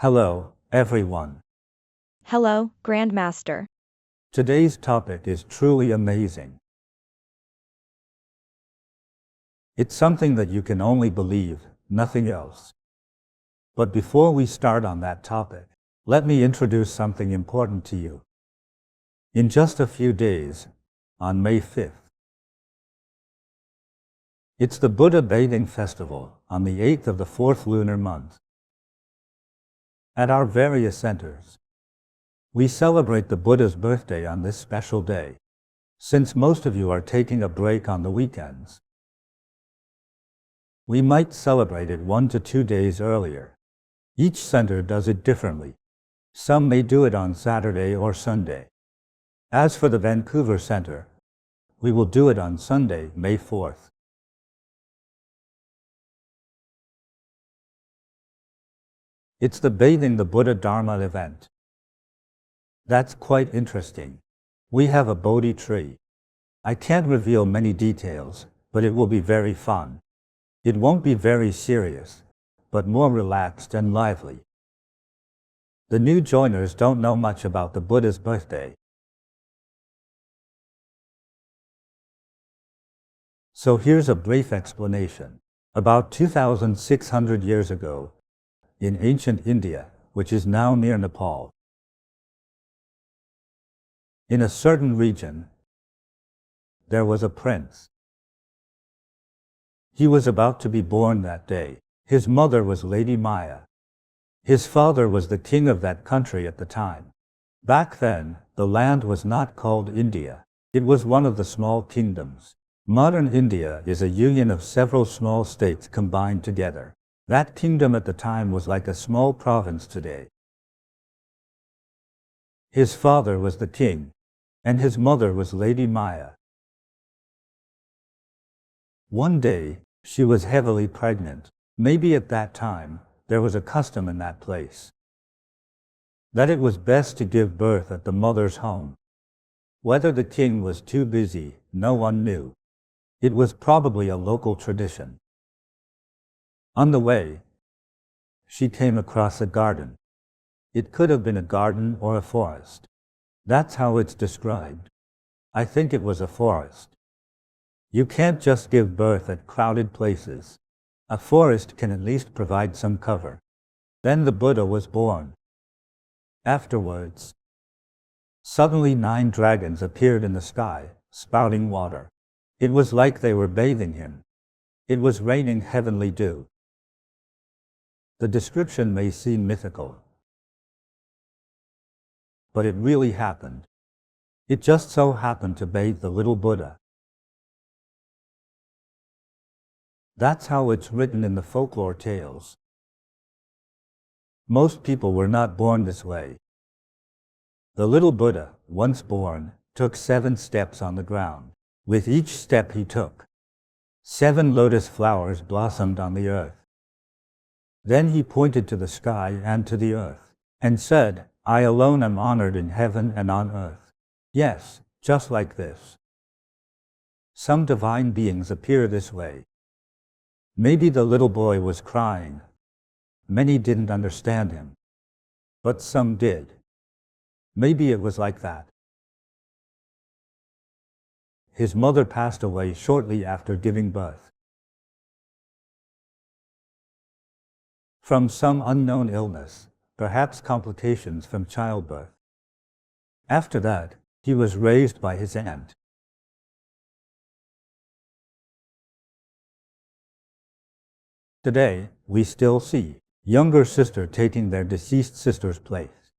Hello, everyone. Hello, Grandmaster. Today's topic is truly amazing. It's something that you can only believe, nothing else. But before we start on that topic, let me introduce something important to you. In just a few days, on May 5th, it's the Buddha Bathing Festival on the 8th of the 4th lunar month. At our various centers, we celebrate the Buddha's birthday on this special day, since most of you are taking a break on the weekends. We might celebrate it 1 to 2 days earlier. Each center does it differently. Some may do it on Saturday or Sunday. As for the Vancouver Center, we will do it on Sunday, May 4th. It's the Bathing the Buddha Dharma event. That's quite interesting. We have a Bodhi tree. I can't reveal many details, but it will be very fun. It won't be very serious, but more relaxed and lively. The new joiners don't know much about the Buddha's birthday. So here's a brief explanation. About 2,600 years ago, in ancient India, which is now near Nepal, in a certain region, there was a prince. He was about to be born that day. His mother was Lady Maya. His father was the king of that country at the time. Back then, the land was not called India. It was one of the small kingdoms. Modern India is a union of several small states combined together. That kingdom at the time was like a small province today. His father was the king, and his mother was Lady Maya. One day, she was heavily pregnant. Maybe at that time, there was a custom in that place that it was best to give birth at the mother's home. Whether the king was too busy, no one knew. It was probably a local tradition. On the way, she came across a garden. It could have been a garden or a forest. That's how it's described. I think it was a forest. You can't just give birth at crowded places. A forest can at least provide some cover. Then the Buddha was born. Afterwards, suddenly 9 dragons appeared in the sky, spouting water. It was like they were bathing him. It was raining heavenly dew. The description may seem mythical, but it really happened. It just so happened to bathe the little Buddha. That's how it's written in the folklore tales. Most people were not born this way. The little Buddha, once born, took 7 steps on the ground. With each step he took, 7 lotus flowers blossomed on the earth. Then he pointed to the sky and to the earth, and said, "I alone am honored in heaven and on earth." Yes, just like this. Some divine beings appear this way. Maybe the little boy was crying. Many didn't understand him, but some did. Maybe it was like that. His mother passed away shortly after giving birth from some unknown illness, perhaps complications from childbirth. After that, he was raised by his aunt. Today, we still see younger sister taking their deceased sister's place.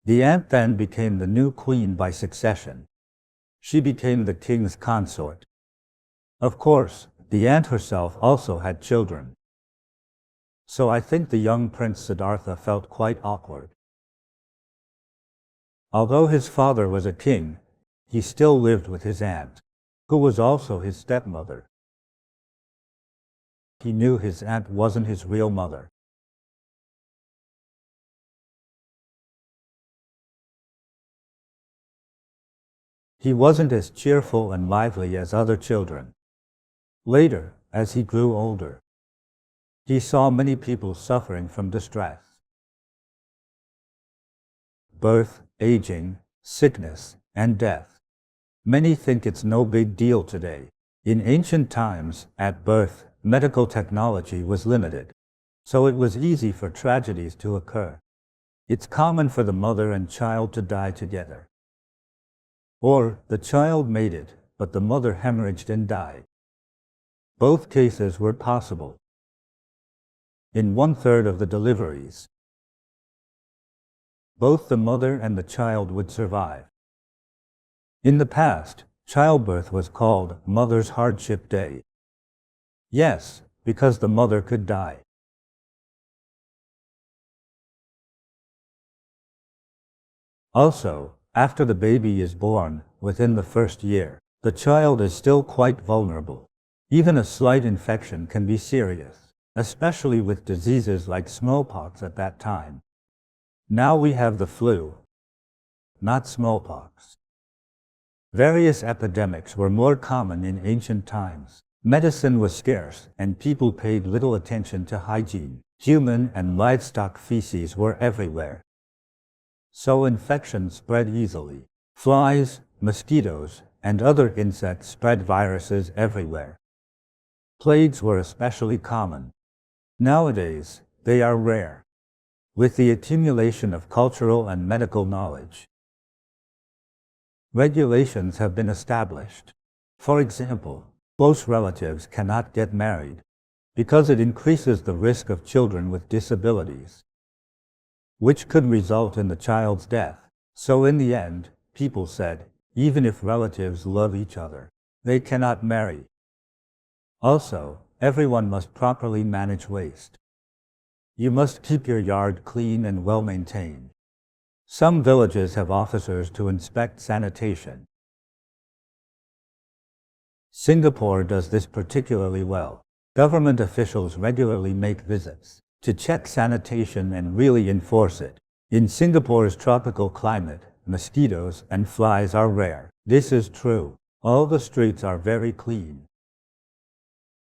The aunt then became the new queen by succession. She became the king's consort. Of course, the aunt herself also had children. So I think the young Prince Siddhartha felt quite awkward. Although his father was a king, he still lived with his aunt, who was also his stepmother. He knew his aunt wasn't his real mother. He wasn't as cheerful and lively as other children. Later, as he grew older, he saw many people suffering from distress. birth, aging, sickness, and death. Many think it's no big deal today. In ancient times, at birth, medical technology was limited, so it was easy for tragedies to occur. It's common for the mother and child to die together. Or the child made it, but the mother hemorrhaged and died. Both cases were possible. In 1/3 of the deliveries, both the mother and the child would survive. In the past, childbirth was called Mother's Hardship Day. Yes, because the mother could die. Also, after the baby is born, within the first year, the child is still quite vulnerable. Even a slight infection can be serious, especially with diseases like smallpox at that time. Now we have the flu, not smallpox. Various epidemics were more common in ancient times. Medicine was scarce, and people paid little attention to hygiene. Human and livestock feces were everywhere, so infections spread easily. Flies, mosquitoes, and other insects spread viruses everywhere. Plagues were especially common. Nowadays, they are rare, with the accumulation of cultural and medical knowledge. Regulations have been established. For example, close relatives cannot get married because it increases the risk of children with disabilities, which could result in the child's death. So in the end, people said, even if relatives love each other, they cannot marry. Also, everyone must properly manage waste. You must keep your yard clean and well maintained. Some villages have officers to inspect sanitation. Singapore does this particularly well. Government officials regularly make visits to check sanitation and really enforce it. In Singapore's tropical climate, mosquitoes and flies are rare. This is true. All the streets are very clean,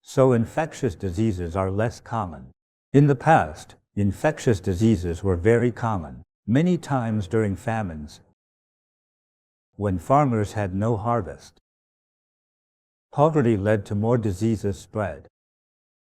so infectious diseases are less common. In the past, infectious diseases were very common. Many times during famines, when farmers had no harvest, poverty led to more diseases spread.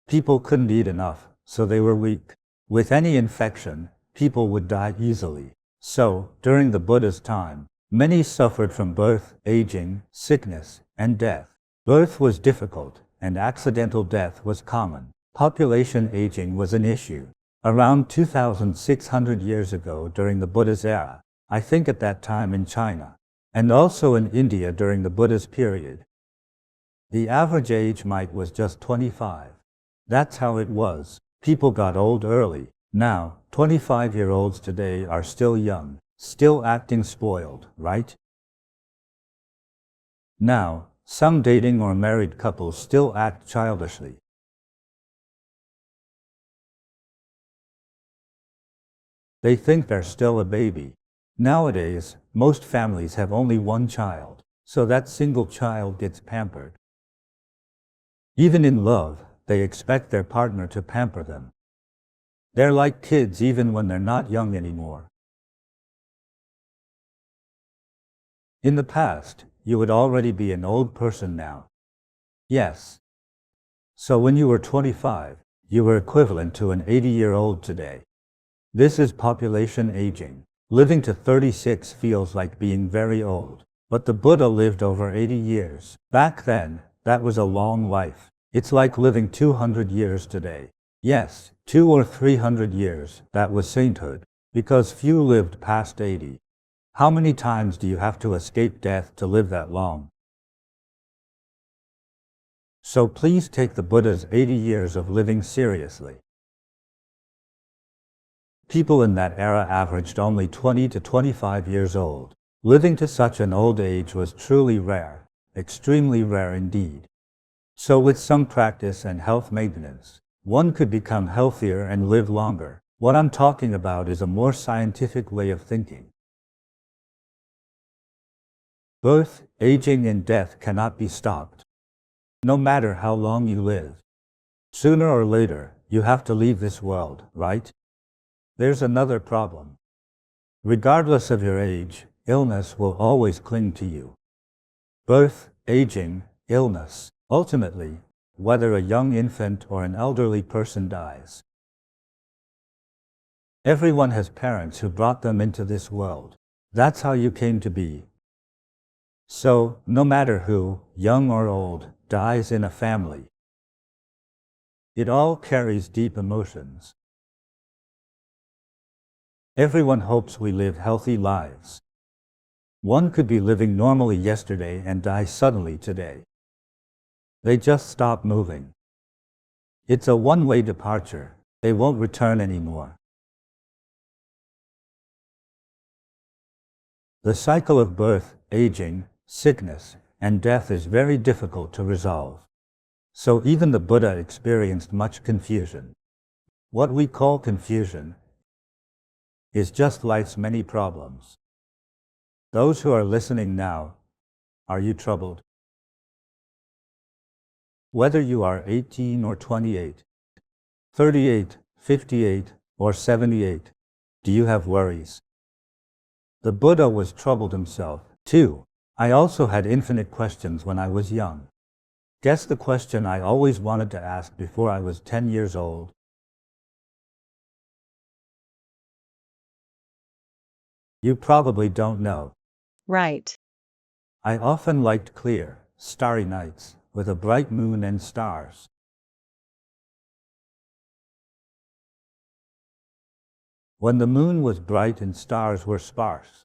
People couldn't eat enough, so they were weak. With any infection, people would die easily. So, during the Buddha's time, many suffered from birth, aging, sickness, and death. Birth was difficult, and accidental death was common. Population aging was an issue. Around 2,600 years ago during the Buddha's era, I think at that time in China, and also in India during the Buddha's period, the average age might was just 25. That's how it was. People got old early. Now, 25-year-olds today are still young, still acting spoiled, right? Now, some dating or married couples still act childishly. They think they're still a baby. Nowadays, most families have only one child, so that single child gets pampered. Even in love, they expect their partner to pamper them. They're like kids even when they're not young anymore. In the past, you would already be an old person now. Yes. So when you were 25, you were equivalent to an 80-year-old today. This is population aging. Living to 36 feels like being very old. But the Buddha lived over 80 years. Back then, that was a long life. It's like living 200 years today. Yes, 200 or 300 years, that was sainthood, because few lived past 80. How many times do you have to escape death to live that long? So please take the Buddha's 80 years of living seriously. People in that era averaged only 20 to 25 years old. Living to such an old age was truly rare, extremely rare indeed. So with some practice and health maintenance, one could become healthier and live longer. What I'm talking about is a more scientific way of thinking. Birth, aging, and death cannot be stopped, no matter how long you live. Sooner or later, you have to leave this world, right? There's another problem. Regardless of your age, illness will always cling to you. Birth, aging, illness. Ultimately, whether a young infant or an elderly person dies. Everyone has parents who brought them into this world. That's how you came to be. So, no matter who, young or old, dies in a family, it all carries deep emotions. Everyone hopes we live healthy lives. One could be living normally yesterday and die suddenly today. They just stop moving. It's a one-way departure. They won't return anymore. The cycle of birth, aging, sickness, and death is very difficult to resolve. So even the Buddha experienced much confusion. What we call confusion is just life's many problems. Those who are listening now, are you troubled? Whether you are 18 or 28, 38, 58, or 78, do you have worries? The Buddha was troubled himself, too. I also had infinite questions when I was young. Guess the question I always wanted to ask before I was 10 years old? You probably don't know. Right. I often liked clear, starry nights, with a bright moon and stars. When the moon was bright and stars were sparse.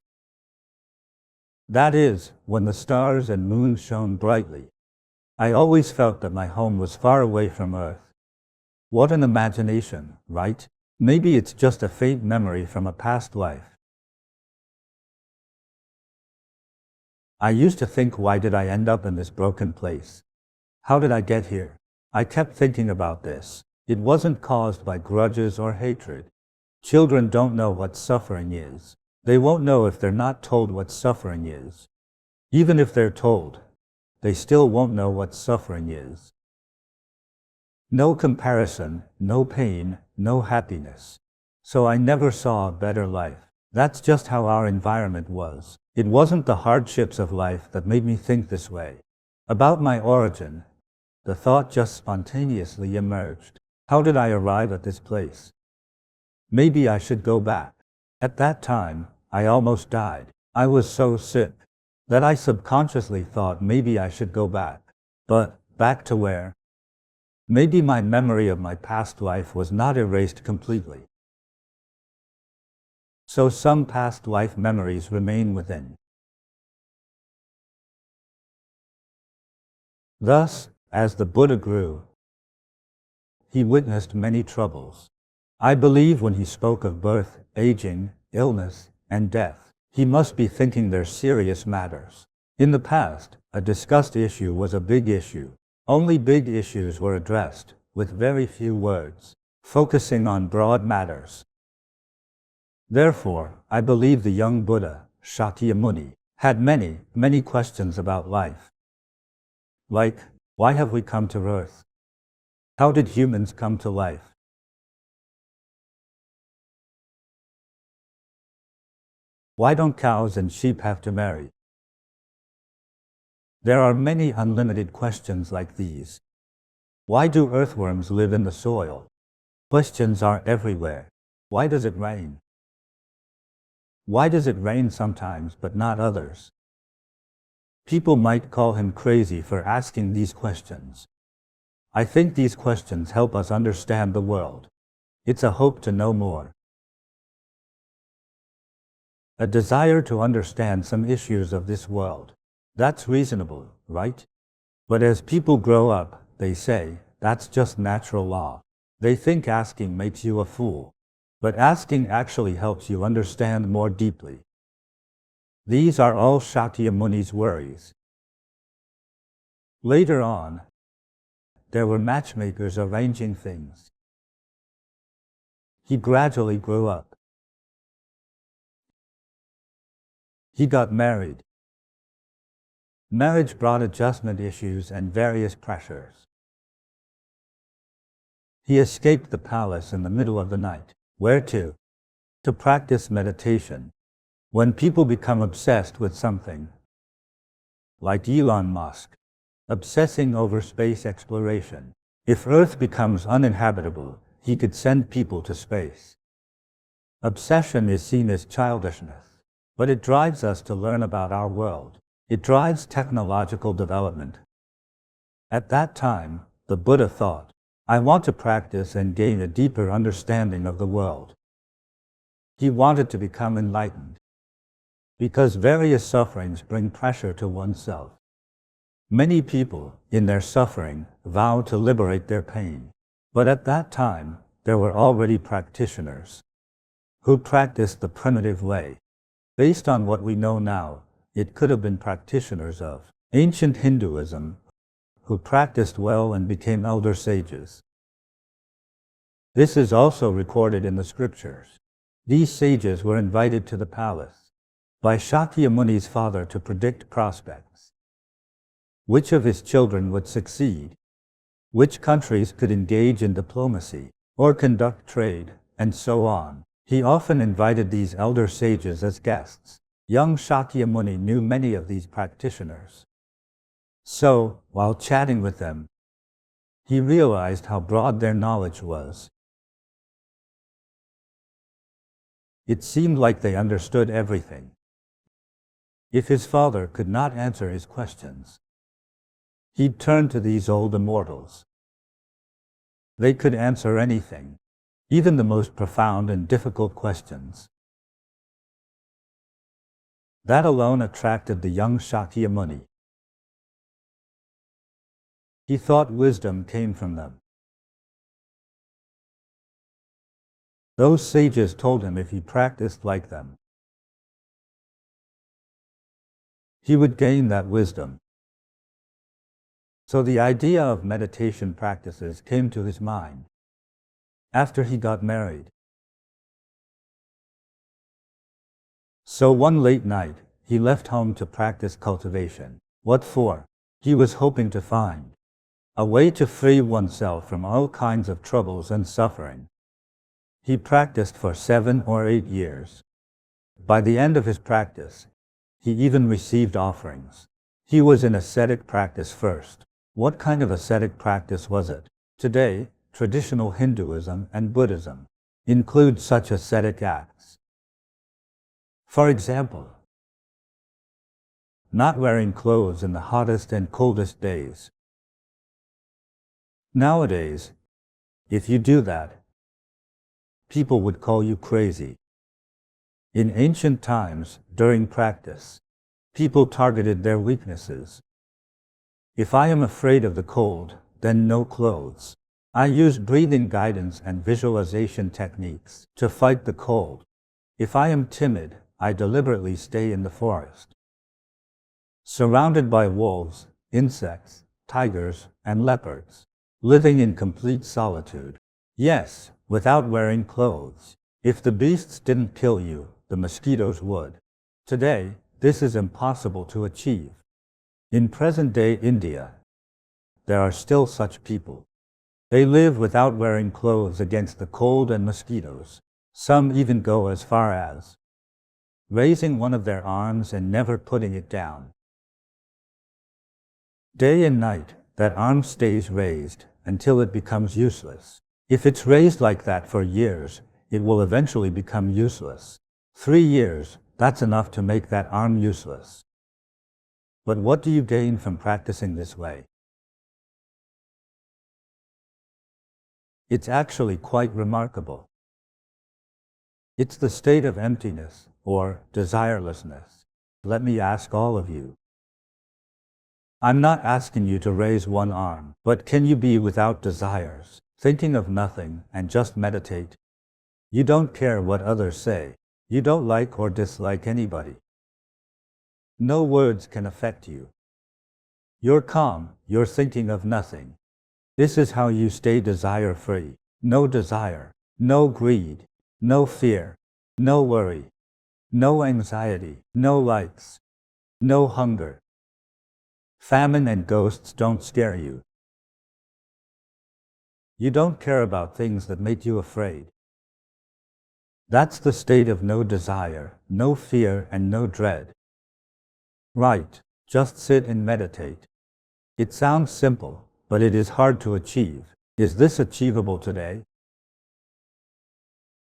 That is, when the stars and moon shone brightly. I always felt that my home was far away from Earth. What an imagination, right? Maybe it's just a faint memory from a past life. I used to think, why did I end up in this broken place? How did I get here? I kept thinking about this. It wasn't caused by grudges or hatred. Children don't know what suffering is. They won't know if they're not told what suffering is. Even if they're told, they still won't know what suffering is. No comparison, no pain, no happiness. So I never saw a better life. That's just how our environment was. It wasn't the hardships of life that made me think this way. About my origin, the thought just spontaneously emerged. How did I arrive at this place? Maybe I should go back. At that time, I almost died. I was so sick that I subconsciously thought maybe I should go back. But back to where? Maybe my memory of my past life was not erased completely. So some past life memories remain within. Thus, as the Buddha grew, he witnessed many troubles. I believe when he spoke of birth, aging, illness, and death, he must be thinking they're serious matters. In the past, a discussed issue was a big issue. Only big issues were addressed, with very few words, focusing on broad matters. Therefore, I believe the young Buddha, Shakyamuni, had many, many questions about life. Like, why have we come to Earth? How did humans come to life? Why don't cows and sheep have to marry? There are many unlimited questions like these. Why do earthworms live in the soil? Questions are everywhere. Why does it rain? Why does it rain sometimes but not others? People might call him crazy for asking these questions. I think these questions help us understand the world. It's a hope to know more. A desire to understand some issues of this world. That's reasonable, right? But as people grow up, they say, that's just natural law. They think asking makes you a fool. But asking actually helps you understand more deeply. These are all Shakyamuni's worries. Later on, there were matchmakers arranging things. He gradually grew up. He got married. Marriage brought adjustment issues and various pressures. He escaped the palace in the middle of the night. Where to? To practice meditation. When people become obsessed with something, like Elon Musk, obsessing over space exploration, if Earth becomes uninhabitable, he could send people to space. Obsession is seen as childishness, but it drives us to learn about our world. It drives technological development. At that time, the Buddha thought, I want to practice and gain a deeper understanding of the world. He wanted to become enlightened, because various sufferings bring pressure to oneself. Many people, in their suffering, vow to liberate their pain. But at that time, there were already practitioners who practiced the primitive way. Based on what we know now, it could have been practitioners of ancient Hinduism who practiced well and became elder sages. This is also recorded in the scriptures. These sages were invited to the palace by Shakyamuni's father to predict prospects. Which of his children would succeed? Which countries could engage in diplomacy or conduct trade, and so on. He often invited these elder sages as guests. Young Shakyamuni knew many of these practitioners. So, while chatting with them, he realized how broad their knowledge was. It seemed like they understood everything. If his father could not answer his questions, he'd turn to these old immortals. They could answer anything, even the most profound and difficult questions. That alone attracted the young Shakyamuni. He thought wisdom came from them. Those sages told him if he practiced like them, he would gain that wisdom. So the idea of meditation practices came to his mind after he got married. So one late night, he left home to practice cultivation. What for? He was hoping to find a way to free oneself from all kinds of troubles and suffering. He practiced for 7 or 8 years. By the end of his practice, he even received offerings. He was in ascetic practice first. What kind of ascetic practice was it? Today, traditional Hinduism and Buddhism include such ascetic acts. For example, not wearing clothes in the hottest and coldest days. Nowadays, if you do that, people would call you crazy. In ancient times, during practice, people targeted their weaknesses. If I am afraid of the cold, then no clothes. I use breathing guidance and visualization techniques to fight the cold. If I am timid, I deliberately stay in the forest, surrounded by wolves, insects, tigers, and leopards, living in complete solitude. Yes, without wearing clothes. If the beasts didn't kill you, the mosquitoes would. Today, this is impossible to achieve. In present-day India, there are still such people. They live without wearing clothes against the cold and mosquitoes. Some even go as far as raising one of their arms and never putting it down. Day and night, that arm stays raised until it becomes useless. If it's raised like that for years, it will eventually become useless. 3 years, that's enough to make that arm useless. But what do you gain from practicing this way? It's actually quite remarkable. It's the state of emptiness, or desirelessness. Let me ask all of you. I'm not asking you to raise one arm, but can you be without desires, thinking of nothing, and just meditate? You don't care what others say. You don't like or dislike anybody. No words can affect you. You're calm, you're thinking of nothing. This is how you stay desire-free. No desire, no greed, no fear, no worry, no anxiety, no likes, no hunger. Famine and ghosts don't scare you. You don't care about things that make you afraid. That's the state of no desire, no fear, and no dread. Right, just sit and meditate. It sounds simple, but it is hard to achieve. Is this achievable today?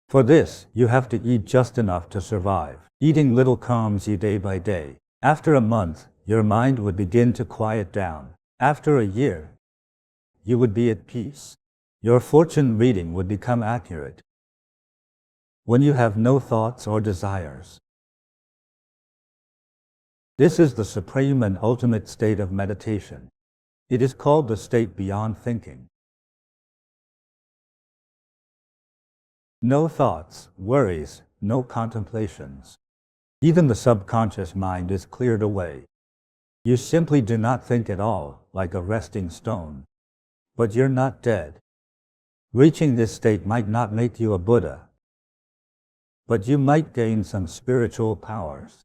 For this, you have to eat just enough to survive, eating little crumbs day by day. After a month, your mind would begin to quiet down. After a year, you would be at peace. Your fortune reading would become accurate. When you have no thoughts or desires. This is the supreme and ultimate state of meditation. It is called the state beyond thinking. No thoughts, worries, no contemplations. Even the subconscious mind is cleared away. You simply do not think at all, like a resting stone. But you're not dead. Reaching this state might not make you a Buddha, but you might gain some spiritual powers.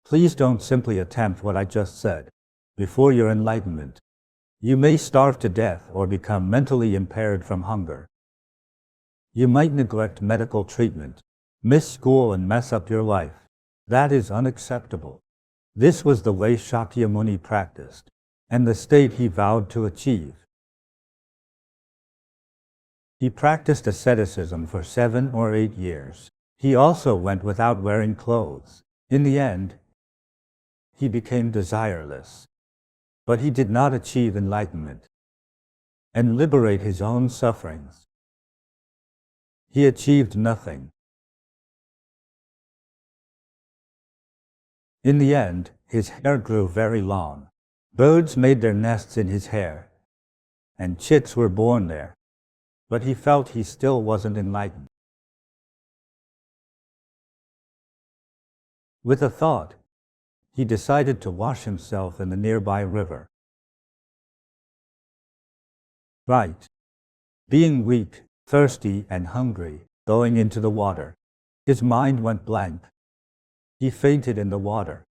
Please don't simply attempt what I just said. Before your enlightenment, you may starve to death or become mentally impaired from hunger. You might neglect medical treatment, miss school, and mess up your life. That is unacceptable. This was the way Shakyamuni practiced, and the state he vowed to achieve. He practiced asceticism for 7 or 8 years. He also went without wearing clothes. In the end, he became desireless. But he did not achieve enlightenment and liberate his own sufferings. He achieved nothing. In the end, his hair grew very long. Birds made their nests in his hair, and chicks were born there. But he felt he still wasn't enlightened. With a thought, he decided to wash himself in the nearby river. Right. Being weak, thirsty, and hungry, going into the water, his mind went blank. He fainted in the water.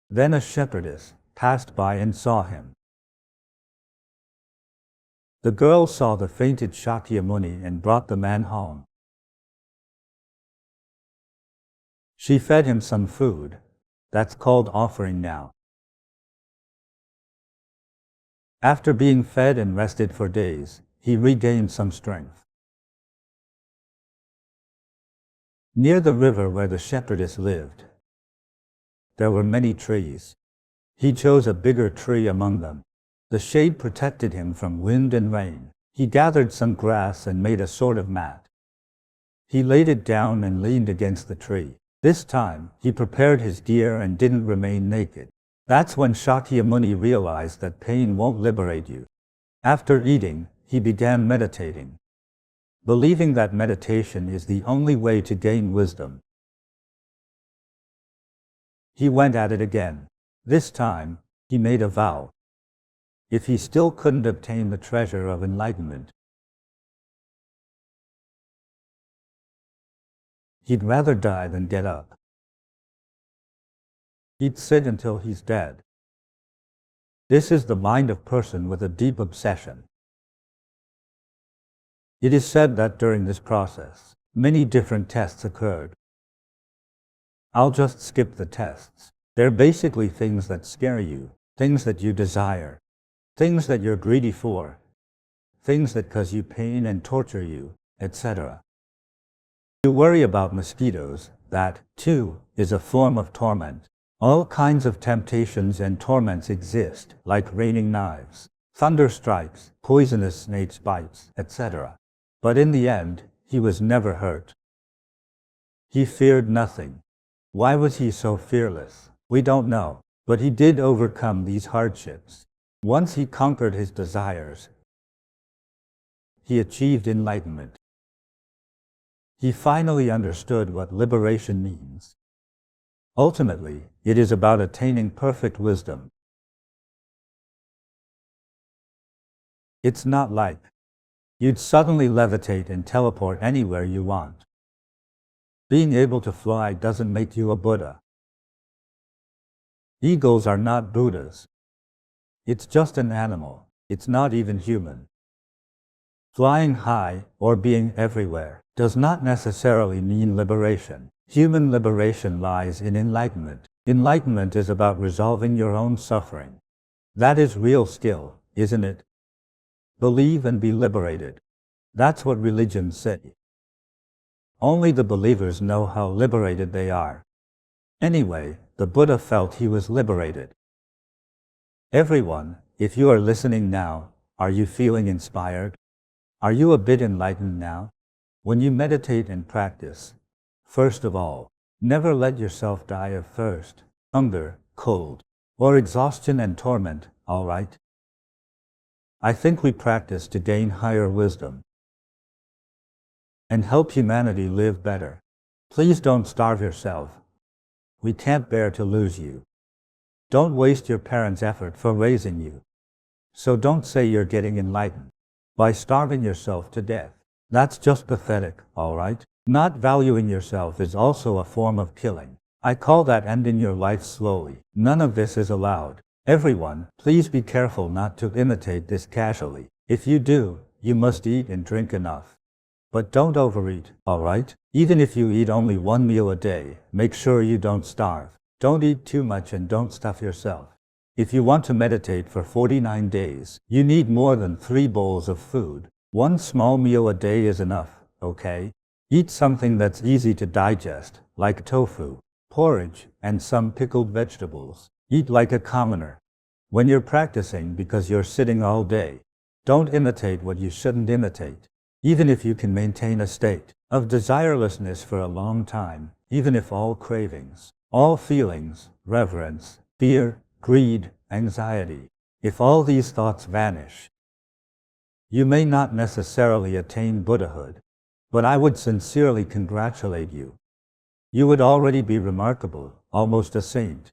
Then a shepherdess passed by and saw him. The girl saw the fainted Shakyamuni and brought the man home. She fed him some food. That's called offering now. After being fed and rested for days, he regained some strength. Near the river where the shepherdess lived, there were many trees. He chose a bigger tree among them. The shade protected him from wind and rain. He gathered some grass and made a sort of mat. He laid it down and leaned against the tree. This time, he prepared his gear and didn't remain naked. That's when Shakyamuni realized that pain won't liberate you. After eating, he began meditating, believing that meditation is the only way to gain wisdom. He went at it again. This time, he made a vow. If he still couldn't obtain the treasure of enlightenment, he'd rather die than get up. He'd sit until he's dead. This is the mind of person with a deep obsession. It is said that during this process, many different tests occurred. I'll just skip the tests. They're basically things that scare you, things that you desire, things that you're greedy for, things that cause you pain and torture you, etc. You worry about mosquitoes, that, too, is a form of torment. All kinds of temptations and torments exist, like raining knives, thunder strikes, poisonous snakes bites, etc. But in the end, he was never hurt. He feared nothing. Why was he so fearless? We don't know, but he did overcome these hardships. Once he conquered his desires, he achieved enlightenment. He finally understood what liberation means. Ultimately, it is about attaining perfect wisdom. It's not like you'd suddenly levitate and teleport anywhere you want. Being able to fly doesn't make you a Buddha. Eagles are not Buddhas. It's just an animal. It's not even human. Flying high or being everywhere does not necessarily mean liberation. Human liberation lies in enlightenment. Enlightenment is about resolving your own suffering. That is real skill, isn't it? Believe and be liberated. That's what religions say. Only the believers know how liberated they are. Anyway, the Buddha felt he was liberated. Everyone, if you are listening now, are you feeling inspired? Are you a bit enlightened now? When you meditate and practice, first of all, never let yourself die of thirst, hunger, cold, or exhaustion and torment, all right? I think we practice to gain higher wisdom and help humanity live better. Please don't starve yourself. We can't bear to lose you. Don't waste your parents' effort for raising you. So don't say you're getting enlightened by starving yourself to death. That's just pathetic, all right? Not valuing yourself is also a form of killing. I call that ending your life slowly. None of this is allowed. Everyone, please be careful not to imitate this casually. If you do, you must eat and drink enough. But don't overeat, all right? Even if you eat only one meal a day, make sure you don't starve. Don't eat too much and don't stuff yourself. If you want to meditate for 49 days, you need more than 3 bowls of food. One small meal a day is enough, okay? Eat something that's easy to digest, like tofu, porridge, and some pickled vegetables. Eat like a commoner. When you're practicing because you're sitting all day, don't imitate what you shouldn't imitate. Even if you can maintain a state of desirelessness for a long time, even if all cravings, all feelings, reverence, fear, greed, anxiety, if all these thoughts vanish, you may not necessarily attain Buddhahood, but I would sincerely congratulate you. You would already be remarkable, almost a saint.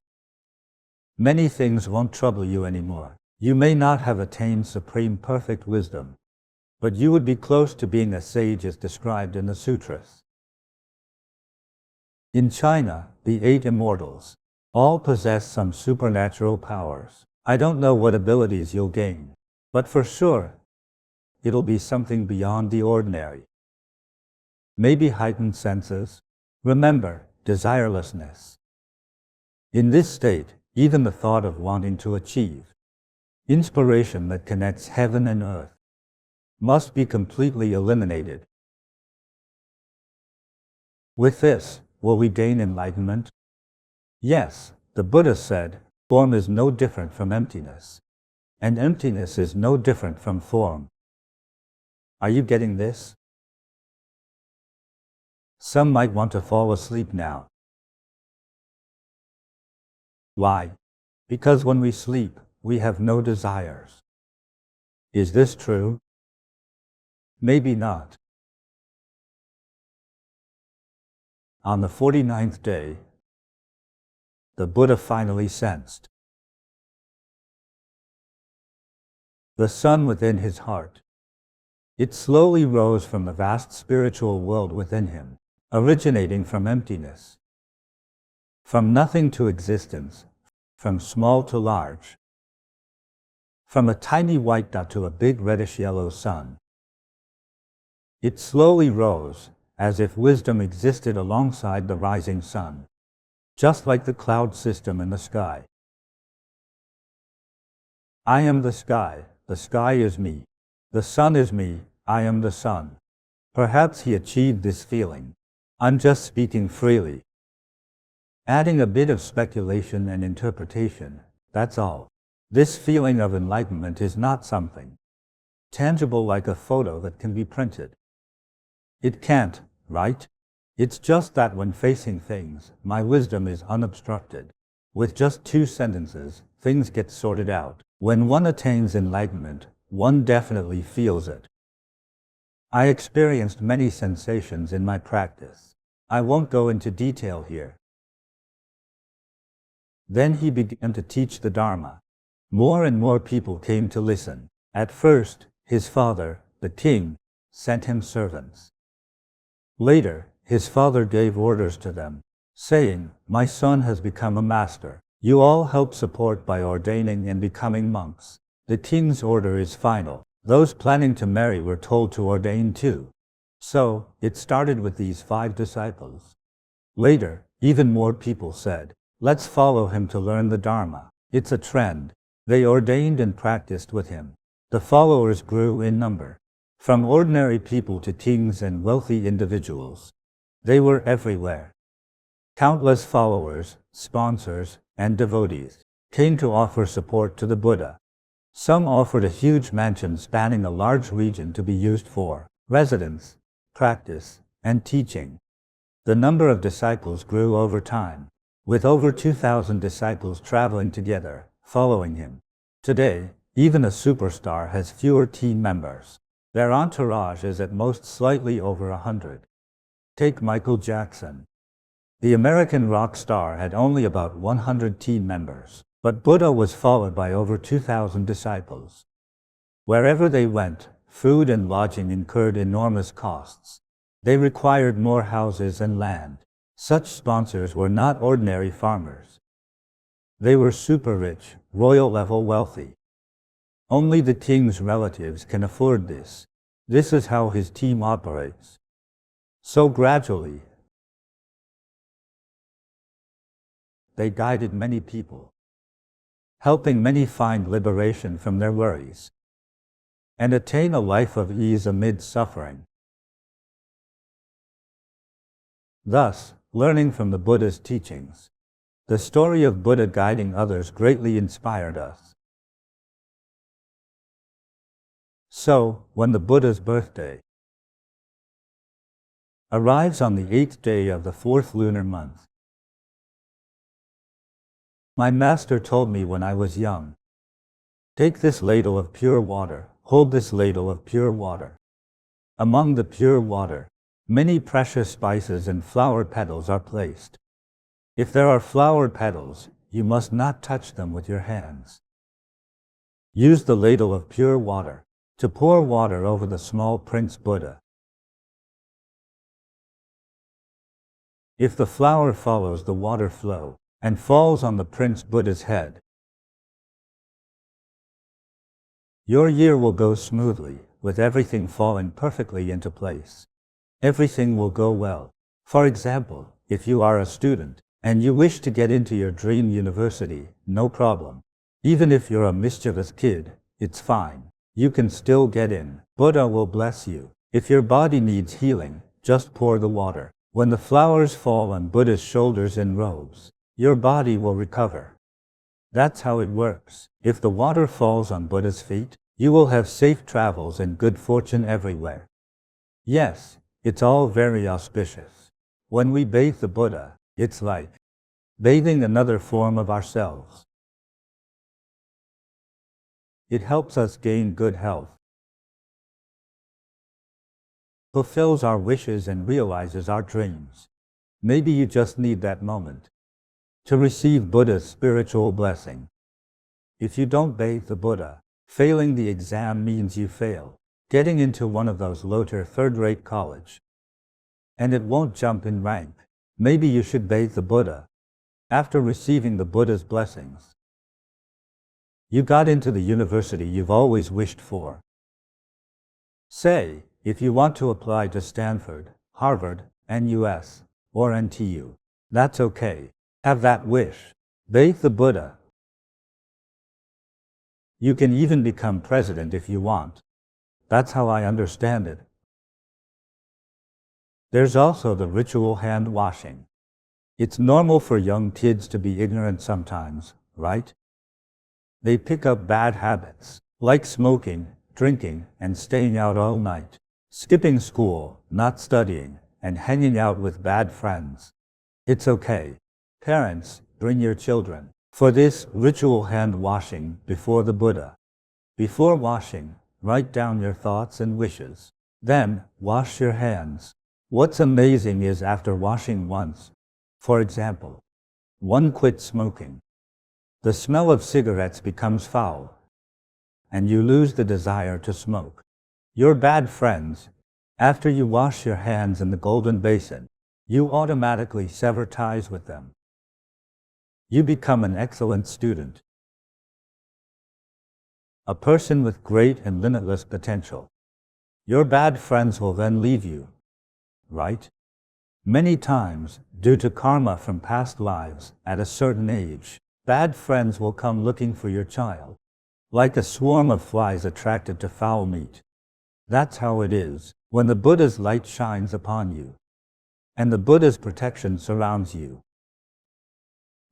Many things won't trouble you anymore. You may not have attained supreme perfect wisdom, but you would be close to being a sage as described in the sutras. In China, the 8 immortals all possess some supernatural powers. I don't know what abilities you'll gain, but for sure, it'll be something beyond the ordinary. Maybe heightened senses. Remember, desirelessness. In this state, even the thought of wanting to achieve inspiration that connects heaven and earth must be completely eliminated. With this, will we gain enlightenment? Yes, the Buddha said, form is no different from emptiness, and emptiness is no different from form. Are you getting this? Some might want to fall asleep now. Why? Because when we sleep, we have no desires. Is this true? Maybe not. On the 49th day, the Buddha finally sensed the sun within his heart. It slowly rose from the vast spiritual world within him, originating from emptiness, from nothing to existence, from small to large, from a tiny white dot to a big reddish-yellow sun. It slowly rose, as if wisdom existed alongside the rising sun, just like the cloud system in the sky. I am the sky is me. The sun is me, I am the sun. Perhaps he achieved this feeling. I'm just speaking freely, adding a bit of speculation and interpretation, that's all. This feeling of enlightenment is not something tangible like a photo that can be printed. It can't, right? It's just that when facing things, my wisdom is unobstructed. With just 2 sentences, things get sorted out. When one attains enlightenment, one definitely feels it. I experienced many sensations in my practice. I won't go into detail here. Then he began to teach the Dharma. More and more people came to listen. At first, his father, the king, sent him servants. Later, his father gave orders to them, saying, "My son has become a master. You all help support by ordaining and becoming monks." The king's order is final. Those planning to marry were told to ordain too. So, it started with these 5 disciples. Later, even more people said, let's follow him to learn the Dharma. It's a trend. They ordained and practiced with him. The followers grew in number. From ordinary people to kings and wealthy individuals. They were everywhere. Countless followers, sponsors, and devotees came to offer support to the Buddha. Some offered a huge mansion spanning a large region to be used for residence, practice, and teaching. The number of disciples grew over time, with over 2,000 disciples traveling together, following him. Today, even a superstar has fewer team members. Their entourage is at most slightly over 100. Take Michael Jackson. The American rock star had only about 100 team members, but Buddha was followed by over 2,000 disciples. Wherever they went, food and lodging incurred enormous costs. They required more houses and land. Such sponsors were not ordinary farmers. They were super rich, royal-level wealthy. Only the king's relatives can afford this. This is how his team operates. So gradually, they guided many people, helping many find liberation from their worries and attain a life of ease amid suffering. Thus, learning from the Buddha's teachings, the story of Buddha guiding others greatly inspired us. So, when the Buddha's birthday arrives on the 8th day of the 4th lunar month, my master told me when I was young, take this ladle of pure water, hold this ladle of pure water. Among the pure water, many precious spices and flower petals are placed. If there are flower petals, you must not touch them with your hands. Use the ladle of pure water to pour water over the small Prince Buddha. If the flower follows the water flow and falls on the Prince Buddha's head, your year will go smoothly, with everything falling perfectly into place. Everything will go well. For example, if you are a student and you wish to get into your dream university, no problem. Even if you're a mischievous kid, it's fine. You can still get in. Buddha will bless you. If your body needs healing, just pour the water. When the flowers fall on Buddha's shoulders in robes, your body will recover. That's how it works. If the water falls on Buddha's feet, you will have safe travels and good fortune everywhere. Yes, it's all very auspicious. When we bathe the Buddha, it's like bathing another form of ourselves. It helps us gain good health, fulfills our wishes and realizes our dreams. Maybe you just need that moment to receive Buddha's spiritual blessing. If you don't bathe the Buddha, failing the exam means you fail, getting into one of those low-tier third-rate college, and it won't jump in rank. Maybe you should bathe the Buddha. After receiving the Buddha's blessings, you got into the university you've always wished for. Say, if you want to apply to Stanford, Harvard, NUS, or NTU, that's okay. Have that wish. Bathe the Buddha. You can even become president if you want. That's how I understand it. There's also the ritual hand washing. It's normal for young kids to be ignorant sometimes, right? They pick up bad habits, like smoking, drinking, and staying out all night, skipping school, not studying, and hanging out with bad friends. It's okay. Parents, bring your children for this ritual hand washing before the Buddha. Before washing, write down your thoughts and wishes. Then, wash your hands. What's amazing is after washing once, for example, one quits smoking, the smell of cigarettes becomes foul, and you lose the desire to smoke. Your bad friends, after you wash your hands in the golden basin, you automatically sever ties with them. You become an excellent student. a person with great and limitless potential. Your bad friends will then leave you, right? Many times, due to karma from past lives, at a certain age, bad friends will come looking for your child, like a swarm of flies attracted to foul meat. That's how it is when the Buddha's light shines upon you, and the Buddha's protection surrounds you.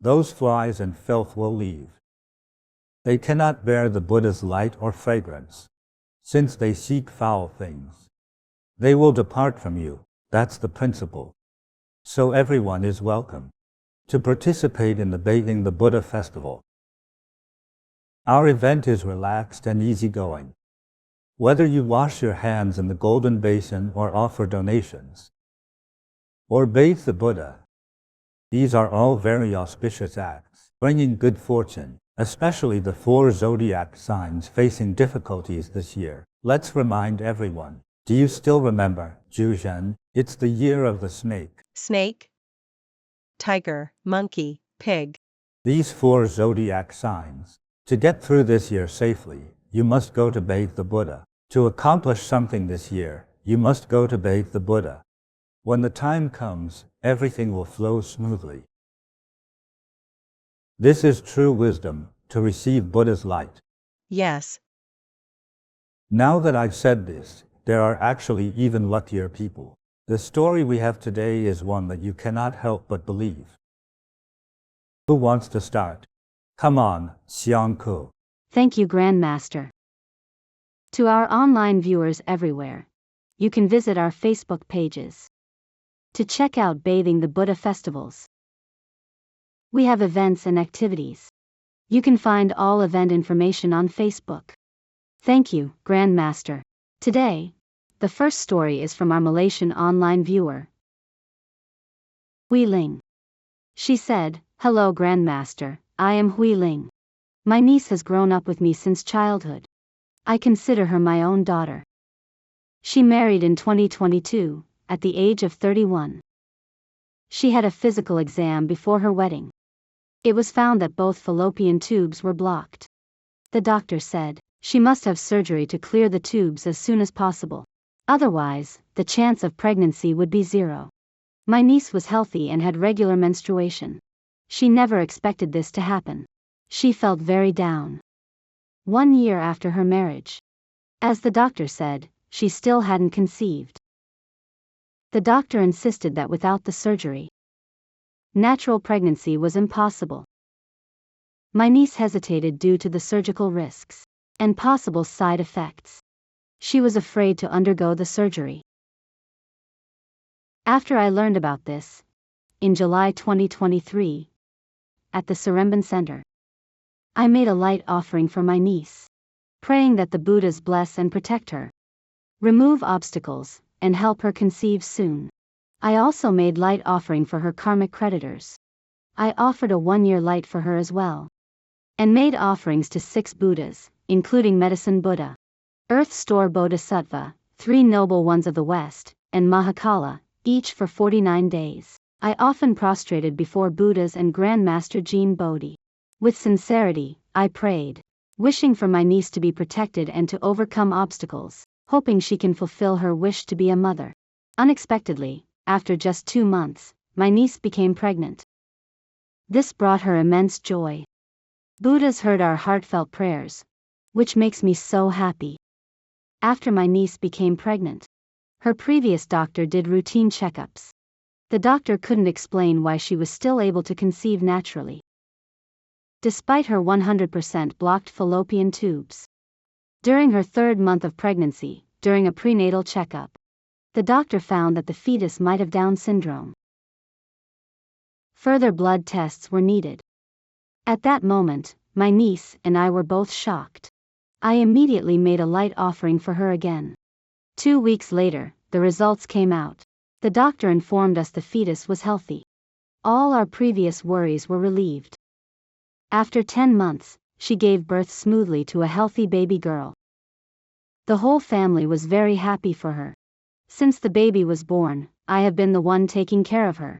Those flies and filth will leave. They cannot bear the Buddha's light or fragrance, since they seek foul things. They will depart from you. That's the principle. So everyone is welcome to participate in the Bathing the Buddha festival. Our event is relaxed and easygoing. Whether you wash your hands in the golden basin or offer donations, or bathe the Buddha, these are all very auspicious acts, bringing good fortune, especially the 4 zodiac signs facing difficulties this year. Let's remind everyone. Do you still remember, Zhuzhen? It's the year of the snake. Snake, tiger, monkey, pig. These 4 zodiac signs. To get through this year safely, you must go to bathe the Buddha. To accomplish something this year, you must go to bathe the Buddha. When the time comes, everything will flow smoothly. This is true wisdom, to receive Buddha's light. Yes. Now that I've said this, there are actually even luckier people. The story we have today is one that you cannot help but believe. Who wants to start? Come on, Xiangke. Thank you, Grandmaster. To our online viewers everywhere, you can visit our Facebook pages to check out Bathing the Buddha festivals. We have events and activities. You can find all event information on Facebook. Thank you, Grandmaster. Today, the first story is from our Malaysian online viewer, Hui Ling. She said, "Hello Grandmaster, I am Hui Ling. My niece has grown up with me since childhood. I consider her my own daughter. She married in 2022, at the age of 31. She had a physical exam before her wedding. It was found that both fallopian tubes were blocked. The doctor said she must have surgery to clear the tubes as soon as possible. Otherwise, the chance of pregnancy would be 0. My niece was healthy and had regular menstruation. She never expected this to happen. She felt very down. 1 year after her marriage, as the doctor said, she still hadn't conceived. The doctor insisted that without the surgery, natural pregnancy was impossible. My niece hesitated due to the surgical risks and possible side effects. She was afraid to undergo the surgery. After I learned about this, in July 2023, at the Seremban Center, I made a light offering for my niece, praying that the Buddhas bless and protect her, remove obstacles, and help her conceive soon. I also made light offering for her karmic creditors. I offered a 1-year light for her as well, and made offerings to 6 Buddhas, including Medicine Buddha, Earth Store Bodhisattva, 3 Noble Ones of the West, and Mahakala, each for 49 days. I often prostrated before Buddhas and Grandmaster Jean Bodhi. With sincerity, I prayed, wishing for my niece to be protected and to overcome obstacles, hoping she can fulfill her wish to be a mother. Unexpectedly, after just 2 months, my niece became pregnant. This brought her immense joy. Buddhas heard our heartfelt prayers, which makes me so happy. After my niece became pregnant, her previous doctor did routine checkups. The doctor couldn't explain why she was still able to conceive naturally, despite her 100% blocked fallopian tubes. During her 3rd month of pregnancy, during a prenatal checkup, the doctor found that the fetus might have Down syndrome. Further blood tests were needed. At that moment, my niece and I were both shocked. I immediately made a light offering for her again. 2 weeks later, the results came out. The doctor informed us the fetus was healthy. All our previous worries were relieved. After 10 months, she gave birth smoothly to a healthy baby girl. The whole family was very happy for her. Since the baby was born, I have been the one taking care of her.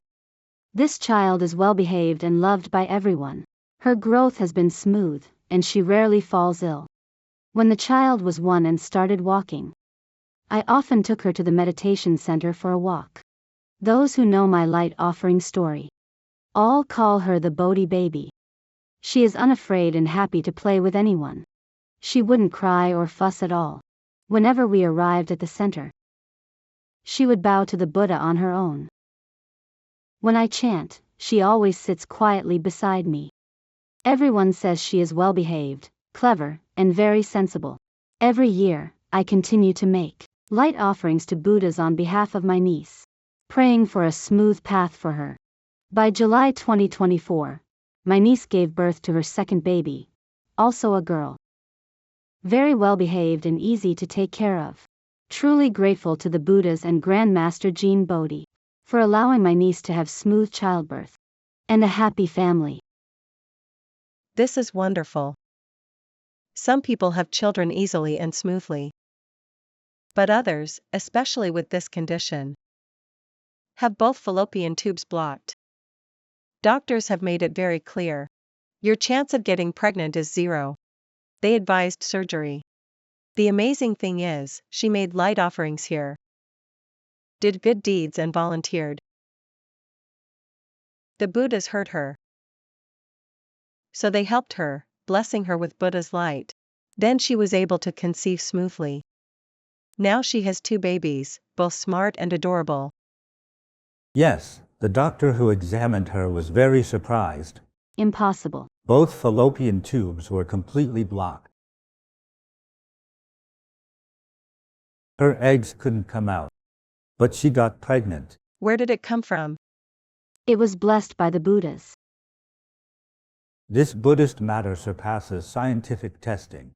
This child is well behaved and loved by everyone. Her growth has been smooth, and she rarely falls ill. When the child was 1 and started walking, I often took her to the meditation center for a walk. Those who know my light offering story all call her the Bodhi baby. She is unafraid and happy to play with anyone. She wouldn't cry or fuss at all. Whenever we arrived at the center, she would bow to the Buddha on her own. When I chant, she always sits quietly beside me. Everyone says she is well behaved, clever, and very sensible. Every year, I continue to make light offerings to Buddhas on behalf of my niece, praying for a smooth path for her. By July 2024, my niece gave birth to her second baby, also a girl. Very well behaved and easy to take care of. Truly grateful to the Buddhas and Grandmaster Jean Bodhi for allowing my niece to have smooth childbirth and a happy family. This is wonderful. Some people have children easily and smoothly. But others, especially with this condition, have both fallopian tubes blocked. Doctors have made it very clear. Your chance of getting pregnant is 0. They advised surgery. The amazing thing is, she made light offerings here, did good deeds and volunteered. The Buddhas heard her. So they helped her, blessing her with Buddha's light. Then she was able to conceive smoothly. Now she has 2 babies, both smart and adorable. Yes, the doctor who examined her was very surprised. Impossible. Both fallopian tubes were completely blocked. Her eggs couldn't come out. But she got pregnant. Where did it come from? It was blessed by the Buddhas. This Buddhist matter surpasses scientific testing.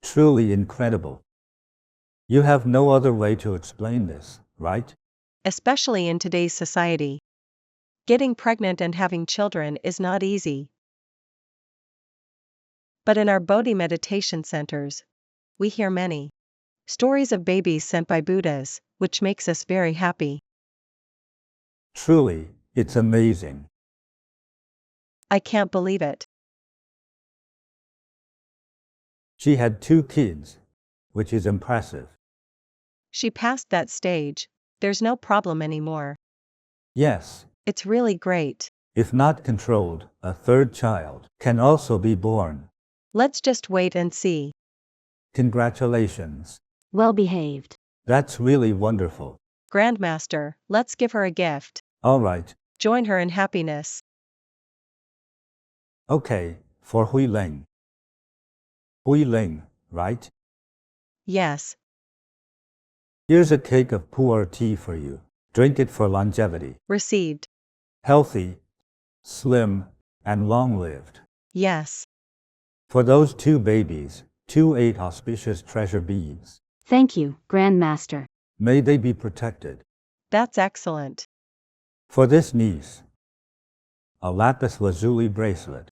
Truly incredible. You have no other way to explain this, right? Especially in today's society. Getting pregnant and having children is not easy. But in our Bodhi meditation centers, we hear many stories of babies sent by Buddhas, which makes us very happy. Truly, it's amazing. I can't believe it. She had 2 kids, which is impressive. She passed that stage. There's no problem anymore. Yes, It's really great. if not controlled, a 3rd child can also be born. Let's just wait and see. Congratulations. Well behaved. That's really wonderful. Grandmaster, let's give her a gift. All right. Join her in happiness. Okay, for Hui Ling. Hui Ling, right? Yes. Here's a cake of pu'er tea for you. Drink it for longevity. Received. Healthy, slim, and long-lived. Yes. For those 2 babies, 2 8 auspicious treasure beads. Thank you, Grandmaster. May they be protected. That's excellent. For this niece, a lapis lazuli bracelet.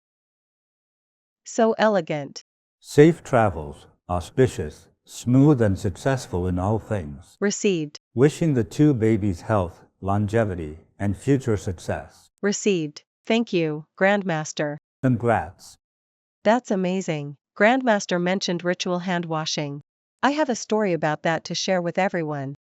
So elegant. Safe travels, auspicious, smooth and successful in all things. Received. Wishing the 2 babies health, longevity, and future success. Received. Thank you, Grandmaster. Congrats. That's amazing. Grandmaster mentioned ritual hand washing. I have a story about that to share with everyone.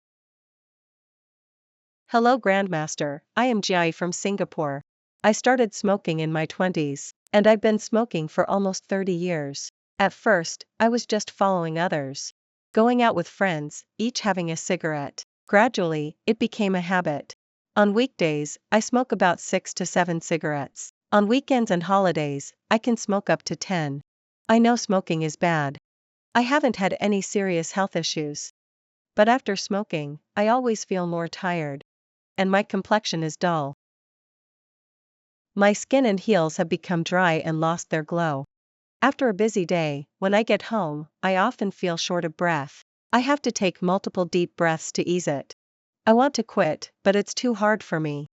Hello Grandmaster, I am Jai from Singapore. I started smoking in my 20s, and I've been smoking for almost 30 years. At first, I was just following others. Going out with friends, each having a cigarette. Gradually, it became a habit. On weekdays, I smoke about 6 to 7 cigarettes. On weekends and holidays, I can smoke up to 10. I know smoking is bad. I haven't had any serious health issues. But after smoking, I always feel more tired. And my complexion is dull. My skin and heels have become dry and lost their glow. After a busy day, when I get home, I often feel short of breath. I have to take multiple deep breaths to ease it. I want to quit, but it's too hard for me.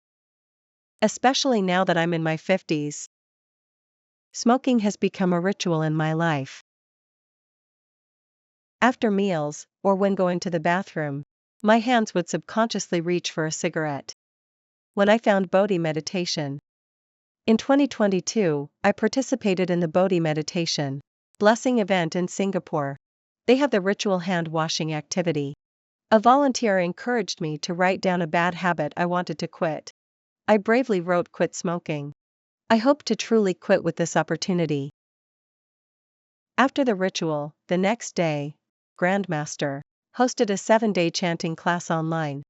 Especially now that I'm in my 50s. Smoking has become a ritual in my life. After meals, or when going to the bathroom, my hands would subconsciously reach for a cigarette. When I found Bodhi meditation, In 2022, I participated in the Bodhi meditation blessing event in Singapore. They have the ritual hand washing activity. A volunteer encouraged me to write down a bad habit I wanted to quit. I bravely wrote quit smoking. I hope to truly quit with this opportunity. After the ritual, the next day, Grandmaster hosted a 7-day chanting class online.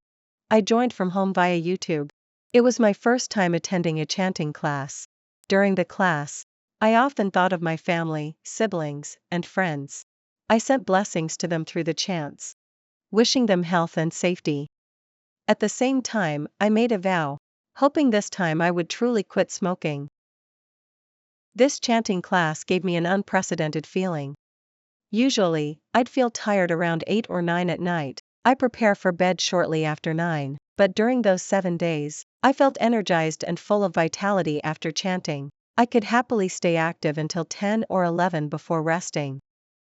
I joined from home via YouTube. It was my first time attending a chanting class. During the class, I often thought of my family, siblings, and friends. I sent blessings to them through the chants, wishing them health and safety. At the same time, I made a vow, hoping this time I would truly quit smoking. This chanting class gave me an unprecedented feeling. Usually, I'd feel tired around 8 or 9 at night. I prepare for bed shortly after 9, but during those 7 days, I felt energized and full of vitality after chanting. I could happily stay active until 10 or 11 before resting.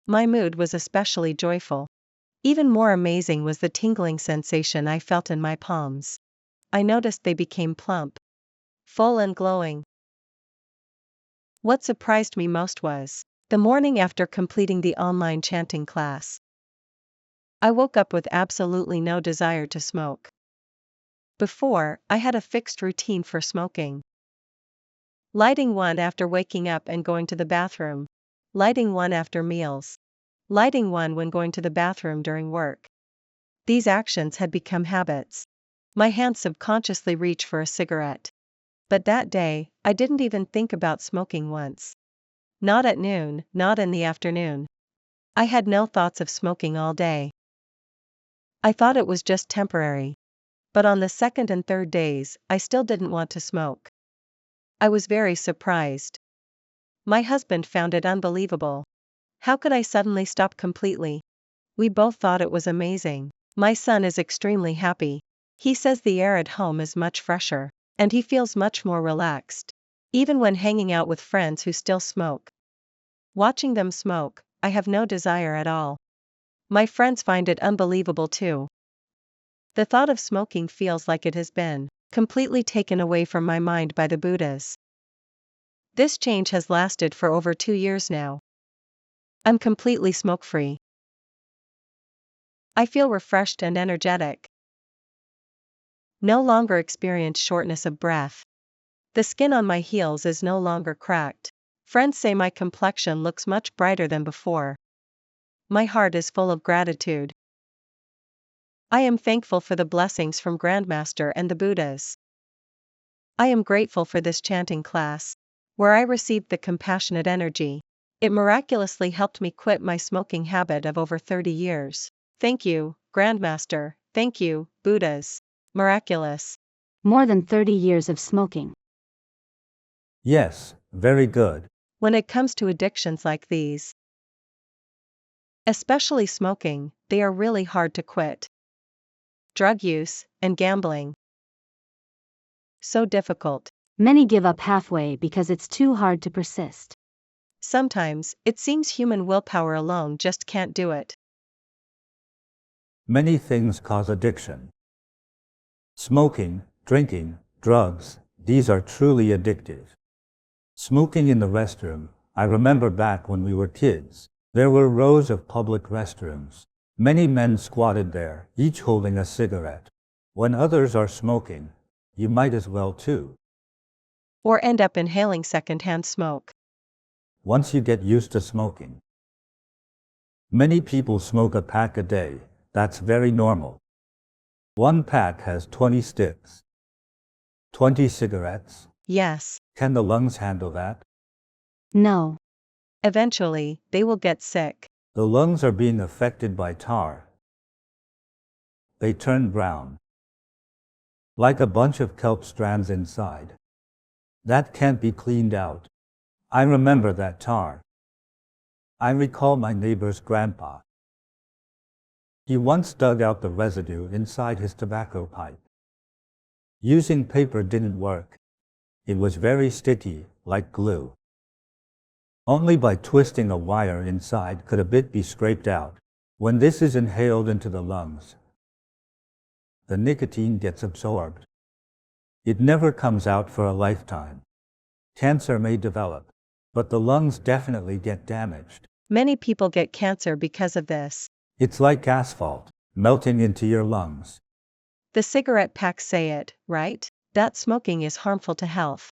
My mood was especially joyful. Even more amazing was the tingling sensation I felt in my palms. I noticed they became plump, full and glowing. What surprised me most was the morning after completing the online chanting class. I woke up with absolutely no desire to smoke. Before, I had a fixed routine for smoking. Lighting one after waking up and going to the bathroom. Lighting one after meals. Lighting one when going to the bathroom during work. These actions had become habits. My hands subconsciously reach for a cigarette. But that day, I didn't even think about smoking once. Not at noon, not in the afternoon. I had no thoughts of smoking all day. I thought it was just temporary. But on the second and third days, I still didn't want to smoke. I was very surprised. My husband found it unbelievable. How could I suddenly stop completely? We both thought it was amazing. My son is extremely happy. He says the air at home is much fresher, and he feels much more relaxed. Even when hanging out with friends who still smoke. Watching them smoke, I have no desire at all. My friends find it unbelievable too. The thought of smoking feels like it has been completely taken away from my mind by the Buddhas. This change has lasted for over 2 years now. I'm completely smoke-free. I feel refreshed and energetic. No longer experience shortness of breath. The skin on my heels is no longer cracked. Friends say my complexion looks much brighter than before. My heart is full of gratitude. I am thankful for the blessings from Grandmaster and the Buddhas. I am grateful for this chanting class, where I received the compassionate energy. It miraculously helped me quit my smoking habit of over 30 years. Thank you, Grandmaster. Thank you, Buddhas. Miraculous. More than 30 years of smoking. Yes, very good. When it comes to addictions like these, especially smoking, they are really hard to quit. Drug use and gambling. So difficult. Many give up halfway because it's too hard to persist. Sometimes, it seems human willpower alone just can't do it. Many things cause addiction. Smoking, drinking, drugs, these are truly addictive. Smoking in the restroom, I remember back when we were kids, there were rows of public restrooms. Many men squatted there, each holding a cigarette. When others are smoking, you might as well too. Or end up inhaling secondhand smoke. Once you get used to smoking. Many people smoke a pack a day. That's very normal. One pack has 20 sticks. 20 cigarettes. Yes. Can the lungs handle that? No. Eventually, they will get sick. The lungs are being affected by tar. They turn brown. Like a bunch of kelp strands inside. That can't be cleaned out. I remember that tar. I recall my neighbor's grandpa. He once dug out the residue inside his tobacco pipe. Using paper didn't work. It was very sticky, like glue. Only by twisting a wire inside could a bit be scraped out. When this is inhaled into the lungs, the nicotine gets absorbed. It never comes out for a lifetime. Cancer may develop, but the lungs definitely get damaged. Many people get cancer because of this. It's like asphalt, melting into your lungs. The cigarette packs say it, right? That smoking is harmful to health.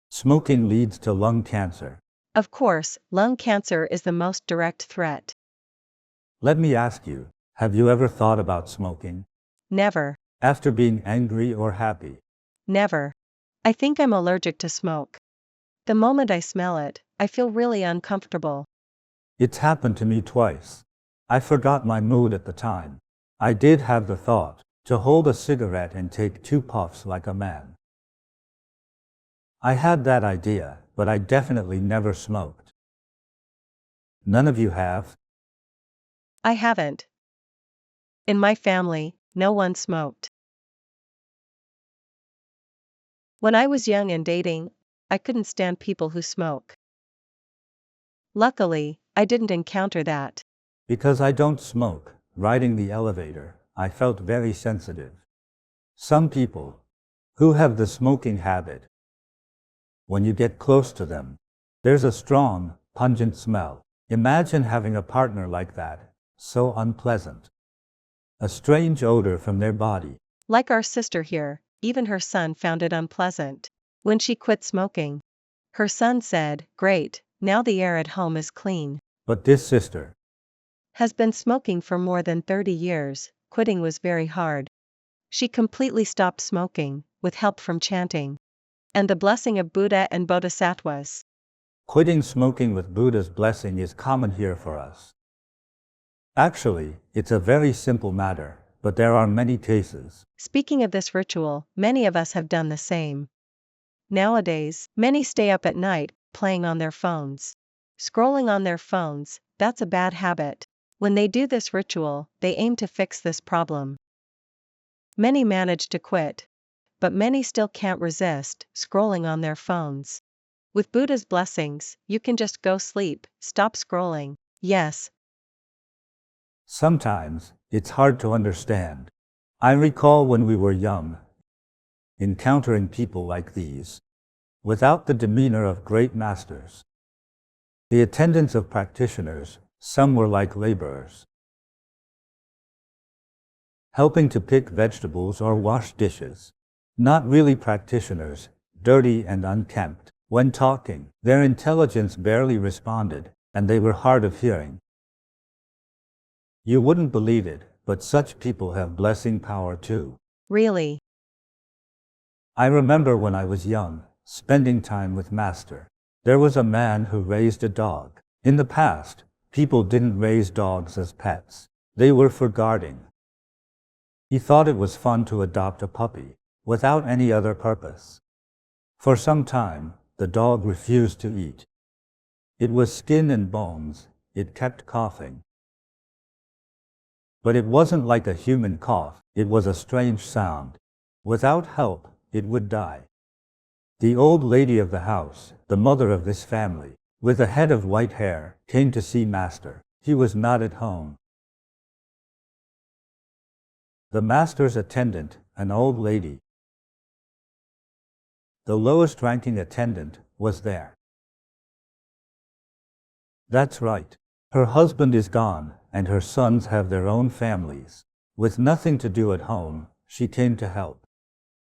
Smoking leads to lung cancer. Of course, lung cancer is the most direct threat. Let me ask you, have you ever thought about smoking? Never. After being angry or happy? Never. I think I'm allergic to smoke. The moment I smell it, I feel really uncomfortable. It's happened to me twice. I forgot my mood at the time. I did have the thought to hold a cigarette and take 2 puffs like a man. I had that idea, but I definitely never smoked. None of you have? I haven't. In my family, no one smoked. When I was young and dating, I couldn't stand people who smoke. Luckily, I didn't encounter that. Because I don't smoke, riding the elevator, I felt very sensitive. Some people who have the smoking habit, when you get close to them, there's a strong, pungent smell. Imagine having a partner like that, so unpleasant. A strange odor from their body. Like our sister here, even her son found it unpleasant. When she quit smoking, her son said, "Great, now the air at home is clean." But this sister Has been smoking for more than 30 years, quitting was very hard. She completely stopped smoking, with help from chanting and the blessing of Buddha and Bodhisattvas. quitting smoking with Buddha's blessing is common here for us. Actually, it's a very simple matter, but there are many cases. Speaking of this ritual, many of us have done the same. Nowadays, many stay up at night, playing on their phones. Scrolling on their phones, that's a bad habit. When they do this ritual, they aim to fix this problem. Many manage to quit, but many still can't resist scrolling on their phones. With Buddha's blessings, you can just go sleep, stop scrolling. Yes. Sometimes, it's hard to understand. I recall when we were young, encountering people like these, without the demeanor of great masters. The attendance of practitioners, some were like laborers, helping to pick vegetables or wash dishes. Not really practitioners, dirty and unkempt. When talking, their intelligence barely responded, and they were hard of hearing. You wouldn't believe it, but such people have blessing power too. Really? I remember when I was young, spending time with Master. There was a man who raised a dog. In the past, people didn't raise dogs as pets. They were for guarding. He thought it was fun to adopt a puppy, without any other purpose. For some time, the dog refused to eat. It was skin and bones, it kept coughing. But it wasn't like a human cough, it was a strange sound. Without help, it would die. The old lady of the house, the mother of this family, with a head of white hair, came to see Master. He was not at home. The Master's attendant, an old lady, the lowest ranking attendant, was there. That's right. Her husband is gone, and her sons have their own families. With nothing to do at home, she came to help.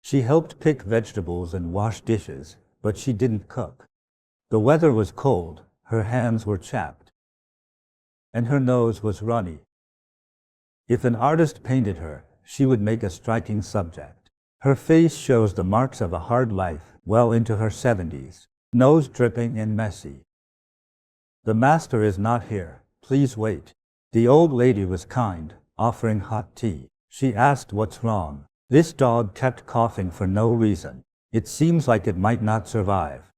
She helped pick vegetables and wash dishes, but she didn't cook. The weather was cold, her hands were chapped, and her nose was runny. If an artist painted her, she would make a striking subject. Her face shows the marks of a hard life, well into her 70s, nose dripping and messy. The Master is not here, please wait. The old lady was kind, offering hot tea. She asked what's wrong. This dog kept coughing for no reason. It seems like it might not survive.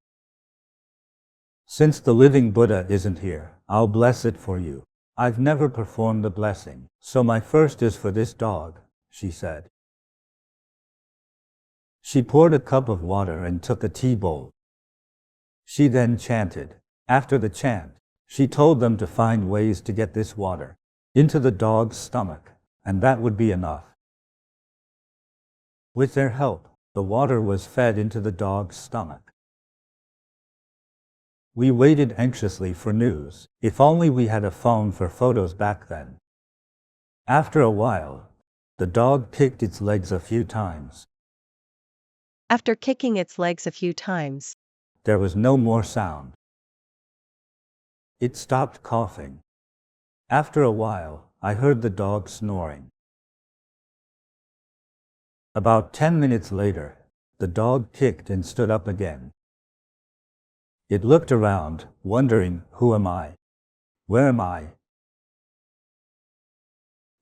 Since the living Buddha isn't here, I'll bless it for you. I've never performed the blessing, so my first is for this dog, she said. She poured a cup of water and took a tea bowl. She then chanted. After the chant, she told them to find ways to get this water into the dog's stomach, and that would be enough. With their help, the water was fed into the dog's stomach. We waited anxiously for news. If only we had a phone for photos back then. After a while, the dog kicked its legs a few times. After kicking its legs a few times, There was no more sound. It stopped coughing. After a while, I heard the dog snoring. About 10 minutes later, the dog kicked and stood up again. It looked around, wondering, who am I? Where am I?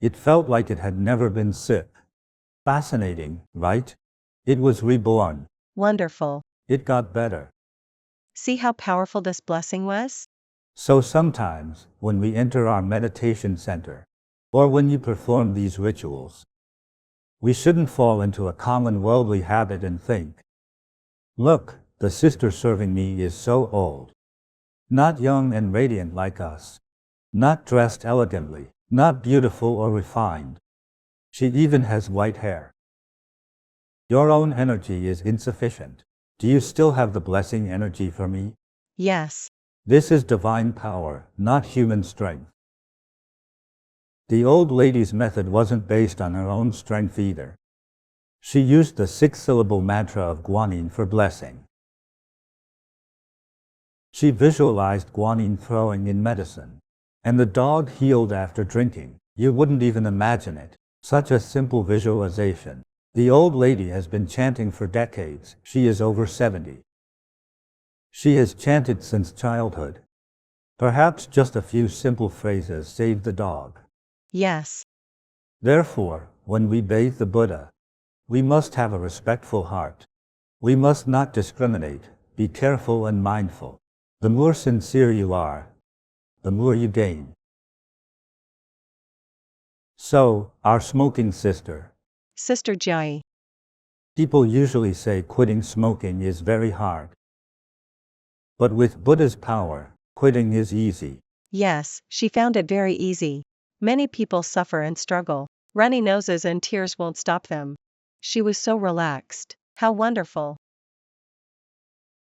It felt like it had never been sick. Fascinating, right? It was reborn. wonderful. It got better. See how powerful this blessing was? So sometimes, when we enter our meditation center, or when you perform these rituals, we shouldn't fall into a common worldly habit and think, look, the sister serving me is so old. Not young and radiant like us. Not dressed elegantly. Not beautiful or refined. She even has white hair. Your own energy is insufficient. Do you still have the blessing energy for me? Yes. This is divine power, not human strength. The old lady's method wasn't based on her own strength either. She used the 6-syllable mantra of Guanyin for blessing. She visualized Guanyin throwing in medicine, and the dog healed after drinking. You wouldn't even imagine it. Such a simple visualization. The old lady has been chanting for decades. She is over 70. She has chanted since childhood. Perhaps just a few simple phrases saved the dog. Yes. Therefore, when we bathe the Buddha, we must have a respectful heart. We must not discriminate. Be careful and mindful. The more sincere you are, the more you gain. So, our smoking sister. Sister Jai. People usually say quitting smoking is very hard. But with Buddha's power, quitting is easy. Yes, she found it very easy. Many people suffer and struggle. Runny noses and tears won't stop them. She was so relaxed. How wonderful.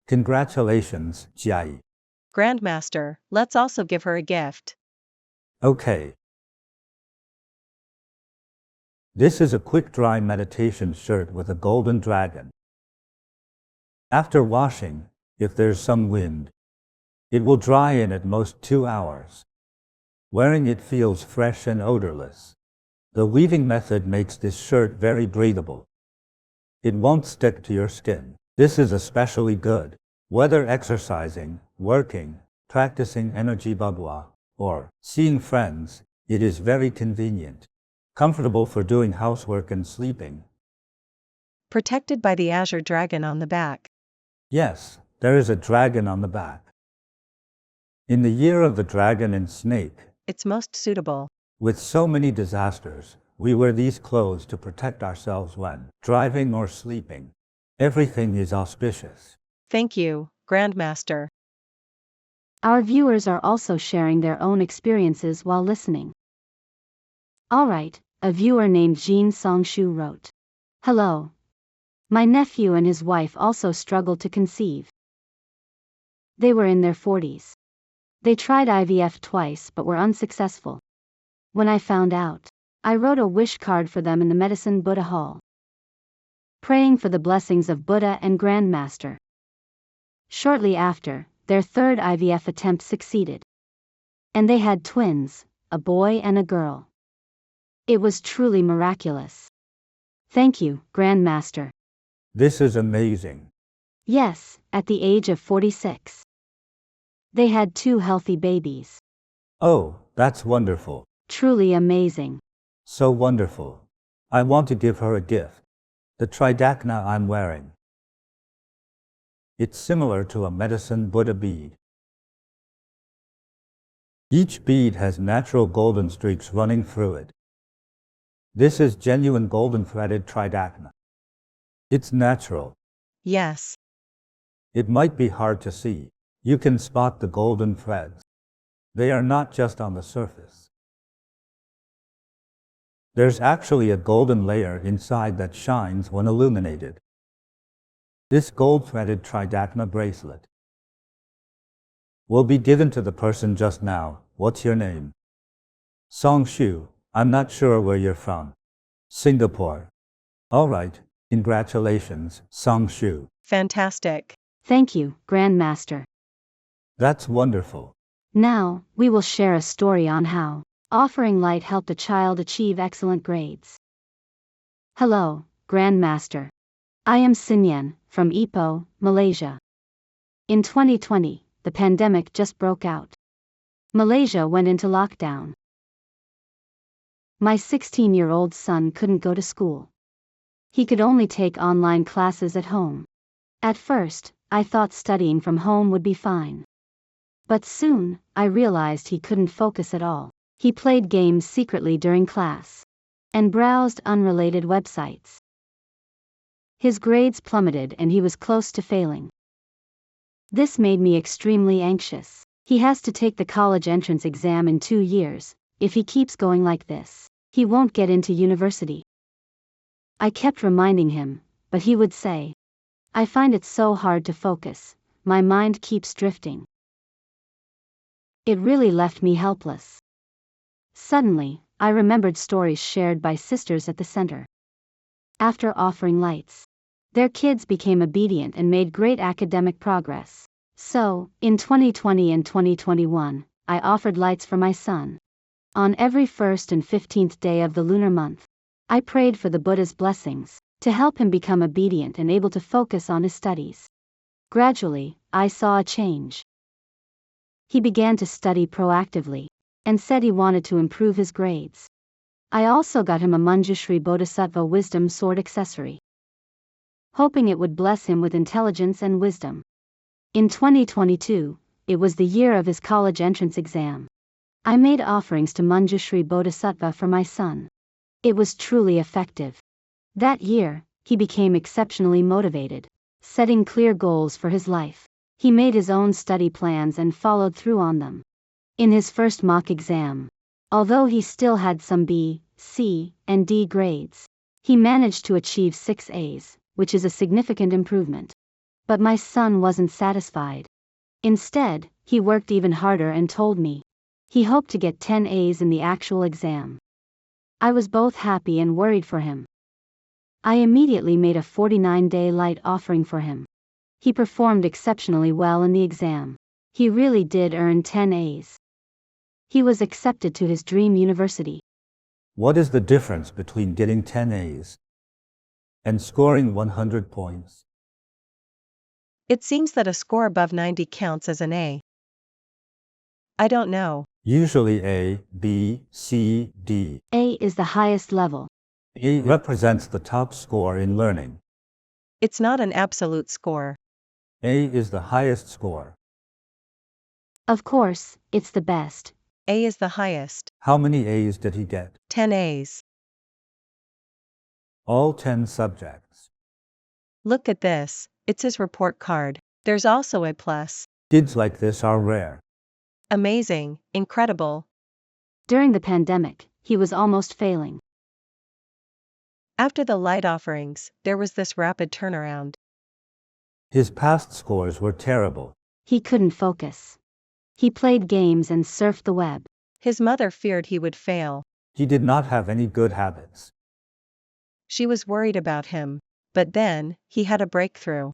Congratulations, Jai. Grandmaster, let's also give her a gift. Okay. This is a quick-dry meditation shirt with a golden dragon. After washing, if there's some wind, it will dry in at most 2 hours. Wearing it feels fresh and odorless. The weaving method makes this shirt very breathable. It won't stick to your skin. This is especially good, whether exercising, working, practicing energy babua, or seeing friends. It is very convenient. Comfortable for doing housework and sleeping. Protected by the azure dragon on the back. Yes, there is a dragon on the back. In the year of the dragon and snake, It's most suitable. with so many disasters, we wear these clothes to protect ourselves when driving or sleeping. Everything is auspicious. Thank you, Grandmaster. Our viewers are also sharing their own experiences while listening. Alright, a viewer named Jean Songshu wrote. Hello. My nephew and his wife also struggled to conceive. They were in their 40s. They tried IVF twice but were unsuccessful. When I found out, I wrote a wish card for them in the Medicine Buddha Hall, praying for the blessings of Buddha and Grandmaster. Shortly after, their third IVF attempt succeeded. And they had twins, a boy and a girl. It was truly miraculous. Thank you, Grandmaster. This is amazing. Yes, at the age of 46. They had 2 healthy babies. Oh, that's wonderful. Truly amazing. So wonderful. I want to give her a gift. The tridakna I'm wearing. It's similar to a medicine Buddha bead. Each bead has natural golden streaks running through it. This is genuine golden threaded tridakna. It's natural. Yes. It might be hard to see. You can spot the golden threads. They are not just on the surface. There's actually a golden layer inside that shines when illuminated. This gold-threaded tridakna bracelet will be given to the person just now. What's your name? Song Shu. I'm not sure where you're from. Singapore. All right. Congratulations, Song Shu. Fantastic. Thank you, Grandmaster. That's wonderful. Now, we will share a story on how offering light helped a child achieve excellent grades. Hello, Grandmaster. I am Sinyan, from Ipoh, Malaysia. In 2020, the pandemic just broke out. Malaysia went into lockdown. My 16-year-old son couldn't go to school. He could only take online classes at home. At first, I thought studying from home would be fine. But soon, I realized he couldn't focus at all. He played games secretly during class and browsed unrelated websites. His grades plummeted and he was close to failing. This made me extremely anxious. He has to take the college entrance exam in 2 years. If he keeps going like this, he won't get into university. I kept reminding him, but he would say, I find it so hard to focus, my mind keeps drifting. It really left me helpless. Suddenly, I remembered stories shared by sisters at the center. After offering lights, their kids became obedient and made great academic progress. So, in 2020 and 2021, I offered lights for my son. On every 1st and 15th day of the lunar month, I prayed for the Buddha's blessings to help him become obedient and able to focus on his studies. Gradually, I saw a change. He began to study proactively and said he wanted to improve his grades. I also got him a Manjushri Bodhisattva wisdom sword accessory, hoping it would bless him with intelligence and wisdom. In 2022, it was the year of his college entrance exam. I made offerings to Manjushri Bodhisattva for my son. It was truly effective. That year, he became exceptionally motivated, setting clear goals for his life. He made his own study plans and followed through on them. In his first mock exam, although he still had some B, C, and D grades, he managed to achieve 6 A's, which is a significant improvement. But my son wasn't satisfied. Instead, he worked even harder and told me he hoped to get 10 A's in the actual exam. I was both happy and worried for him. I immediately made a 49-day light offering for him. He performed exceptionally well in the exam. He really did earn 10 A's. He was accepted to his dream university. What is the difference between getting 10 A's and scoring 100 points? It seems that a score above 90 counts as an A. I don't know. Usually A, B, C, D. A is the highest level. A represents the top score in learning. It's not an absolute score. A is the highest score. Of course, it's the best. A is the highest. How many A's did he get? 10 A's. All 10 subjects. Look at this, it's his report card. There's also a plus. Kids like this are rare. Amazing, incredible. During the pandemic, he was almost failing. After the light offerings, there was this rapid turnaround. His past scores were terrible. He couldn't focus. He played games and surfed the web. His mother feared he would fail. He did not have any good habits. She was worried about him. But then, he had a breakthrough.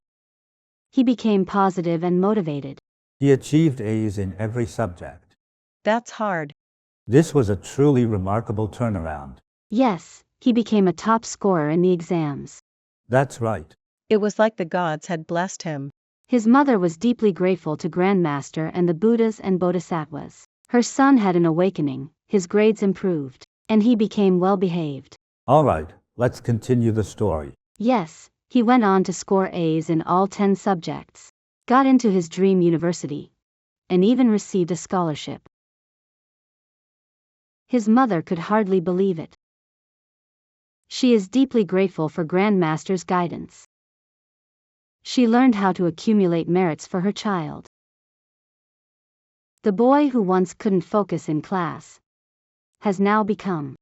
He became positive and motivated. He achieved A's in every subject. That's hard. This was a truly remarkable turnaround. Yes, he became a top scorer in the exams. That's right. It was like the gods had blessed him. His mother was deeply grateful to Grandmaster and the Buddhas and Bodhisattvas. Her son had an awakening, his grades improved, and he became well-behaved. All right, let's continue the story. Yes, he went on to score A's in all 10 subjects, got into his dream university, and even received a scholarship. His mother could hardly believe it. She is deeply grateful for Grandmaster's guidance. She learned how to accumulate merits for her child. The boy who once couldn't focus in class has now become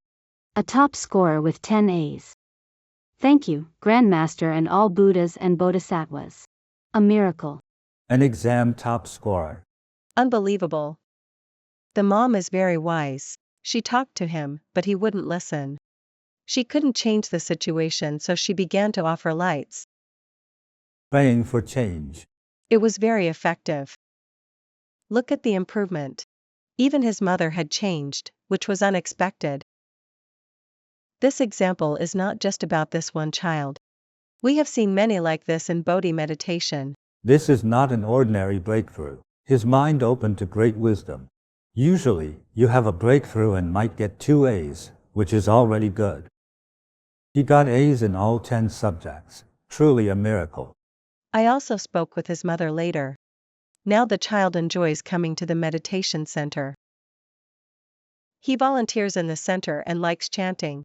a top scorer with 10 A's. Thank you, Grandmaster and all Buddhas and Bodhisattvas. A miracle. An exam top scorer. Unbelievable. The mom is very wise. She talked to him, but he wouldn't listen. She couldn't change the situation, so she began to offer lights. Praying for change. It was very effective. Look at the improvement. Even his mother had changed, which was unexpected. This example is not just about this one child. We have seen many like this in Bodhi meditation. This is not an ordinary breakthrough. His mind opened to great wisdom. Usually, you have a breakthrough and might get 2 A's, which is already good. He got A's in all 10 subjects. Truly a miracle. I also spoke with his mother later. Now the child enjoys coming to the meditation center. He volunteers in the center and likes chanting.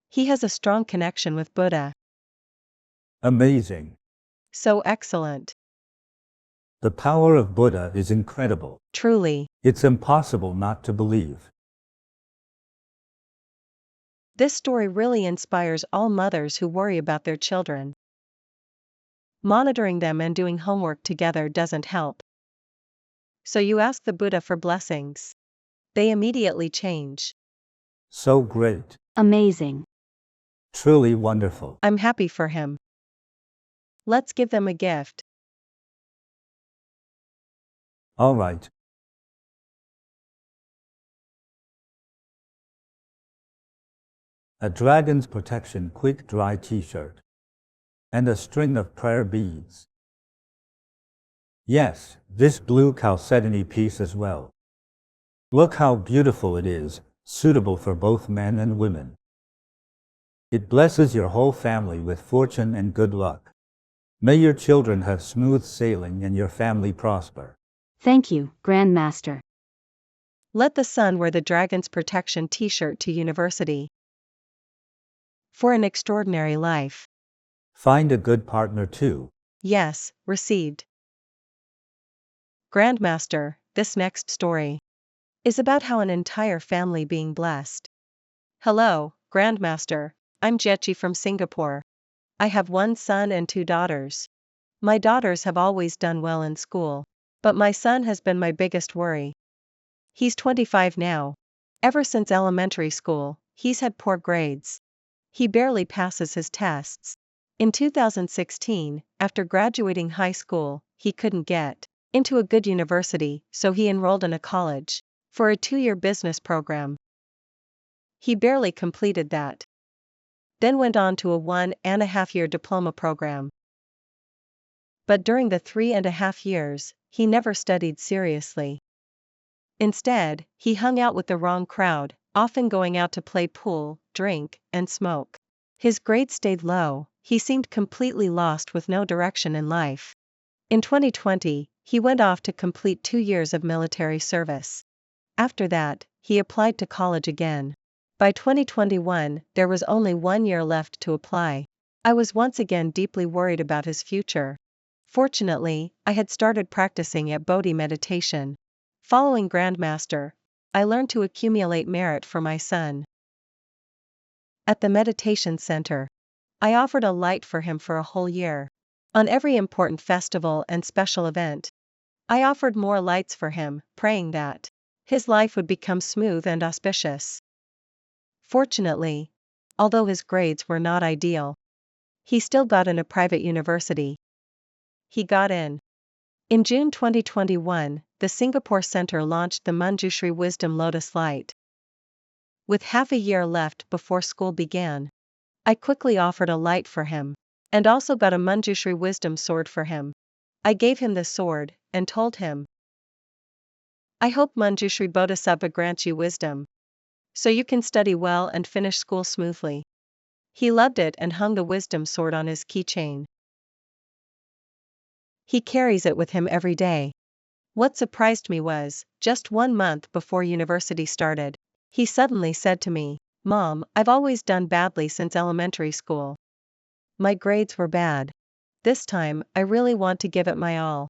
He has a strong connection with Buddha. Amazing. So excellent. The power of Buddha is incredible. Truly. It's impossible not to believe. This story really inspires all mothers who worry about their children. Monitoring them and doing homework together doesn't help. So you ask the Buddha for blessings. They immediately change. So great. Amazing. Truly wonderful. I'm happy for him. Let's give them a gift. All right. A Dragon's Protection Quick Dry T-shirt. And a string of prayer beads. Yes, this blue chalcedony piece as well. Look how beautiful it is, suitable for both men and women. It blesses your whole family with fortune and good luck. May your children have smooth sailing and your family prosper. Thank you, Grandmaster. Let the son wear the Dragon's Protection t-shirt to university. For an extraordinary life. Find a good partner too. Yes, received. Grandmaster, this next story is about how an entire family being blessed. Hello, Grandmaster, I'm Jechi from Singapore. I have 1 son and 2 daughters. My daughters have always done well in school, but my son has been my biggest worry. He's 25 now. Ever since elementary school, he's had poor grades. He barely passes his tests. In 2016, after graduating high school, he couldn't get into a good university, so he enrolled in a college for a 2-year business program. He barely completed that. Then went on to a 1.5-year diploma program. But during the 3.5 years, he never studied seriously. Instead, he hung out with the wrong crowd, often going out to play pool, drink, and smoke. His grades stayed low. He seemed completely lost with no direction in life. In 2020, he went off to complete 2 years of military service. After that, he applied to college again. By 2021, there was only 1 year left to apply. I was once again deeply worried about his future. Fortunately, I had started practicing at Bodhi meditation. Following Grandmaster, I learned to accumulate merit for my son. At the meditation center, I offered a light for him for a whole year. On every important festival and special event, I offered more lights for him, praying that his life would become smooth and auspicious. Fortunately, although his grades were not ideal, he still got in a private university. He got in. In June 2021, the Singapore Center launched the Manjushri Wisdom Lotus Light. With half a year left before school began, I quickly offered a light for him, and also got a Manjushri Wisdom Sword for him. I gave him the sword, and told him, I hope Manjushri Bodhisattva grants you wisdom, so you can study well and finish school smoothly. He loved it and hung the wisdom sword on his keychain. He carries it with him every day. What surprised me was, just 1 month before university started, he suddenly said to me, Mom, I've always done badly since elementary school. My grades were bad. This time, I really want to give it my all.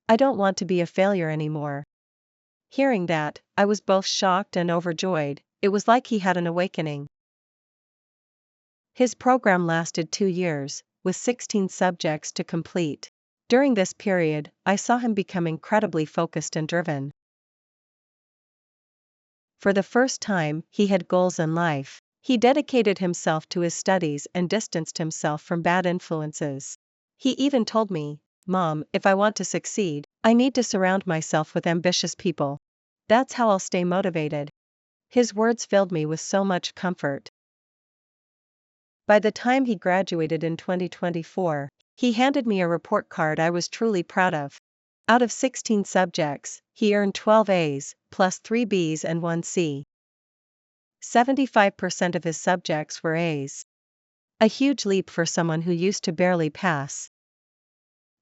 I don't want to be a failure anymore. Hearing that, I was both shocked and overjoyed. It was like he had an awakening. His program lasted 2 years, with 16 subjects to complete. During this period, I saw him become incredibly focused and driven. For the first time, he had goals in life. He dedicated himself to his studies and distanced himself from bad influences. He even told me, "Mom, if I want to succeed, I need to surround myself with ambitious people. That's how I'll stay motivated." His words filled me with so much comfort. By the time he graduated in 2024, he handed me a report card I was truly proud of. Out of 16 subjects, he earned 12 A's, plus 3 B's and 1 C. 75% of his subjects were A's. A huge leap for someone who used to barely pass.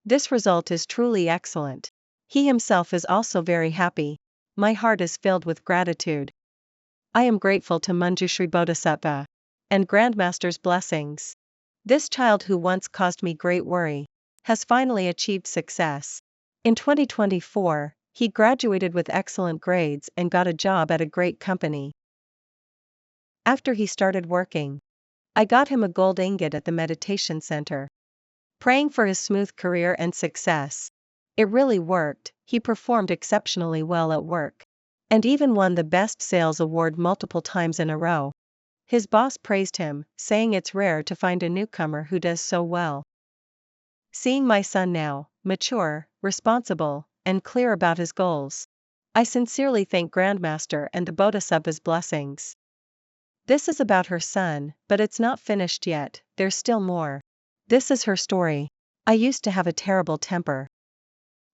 This result is truly excellent. He himself is also very happy. My heart is filled with gratitude. I am grateful to Manjushri Bodhisattva and Grandmaster's blessings. This child who once caused me great worry has finally achieved success. In 2024, he graduated with excellent grades and got a job at a great company. After he started working, I got him a gold ingot at the meditation center, praying for his smooth career and success. It really worked. He performed exceptionally well at work, and even won the Best Sales Award multiple times in a row. His boss praised him, saying it's rare to find a newcomer who does so well. Seeing my son now, mature, responsible, and clear about his goals, I sincerely thank Grandmaster and the Bodhisattva's blessings. This is about her son, but it's not finished yet, there's still more. This is her story. I used to have a terrible temper.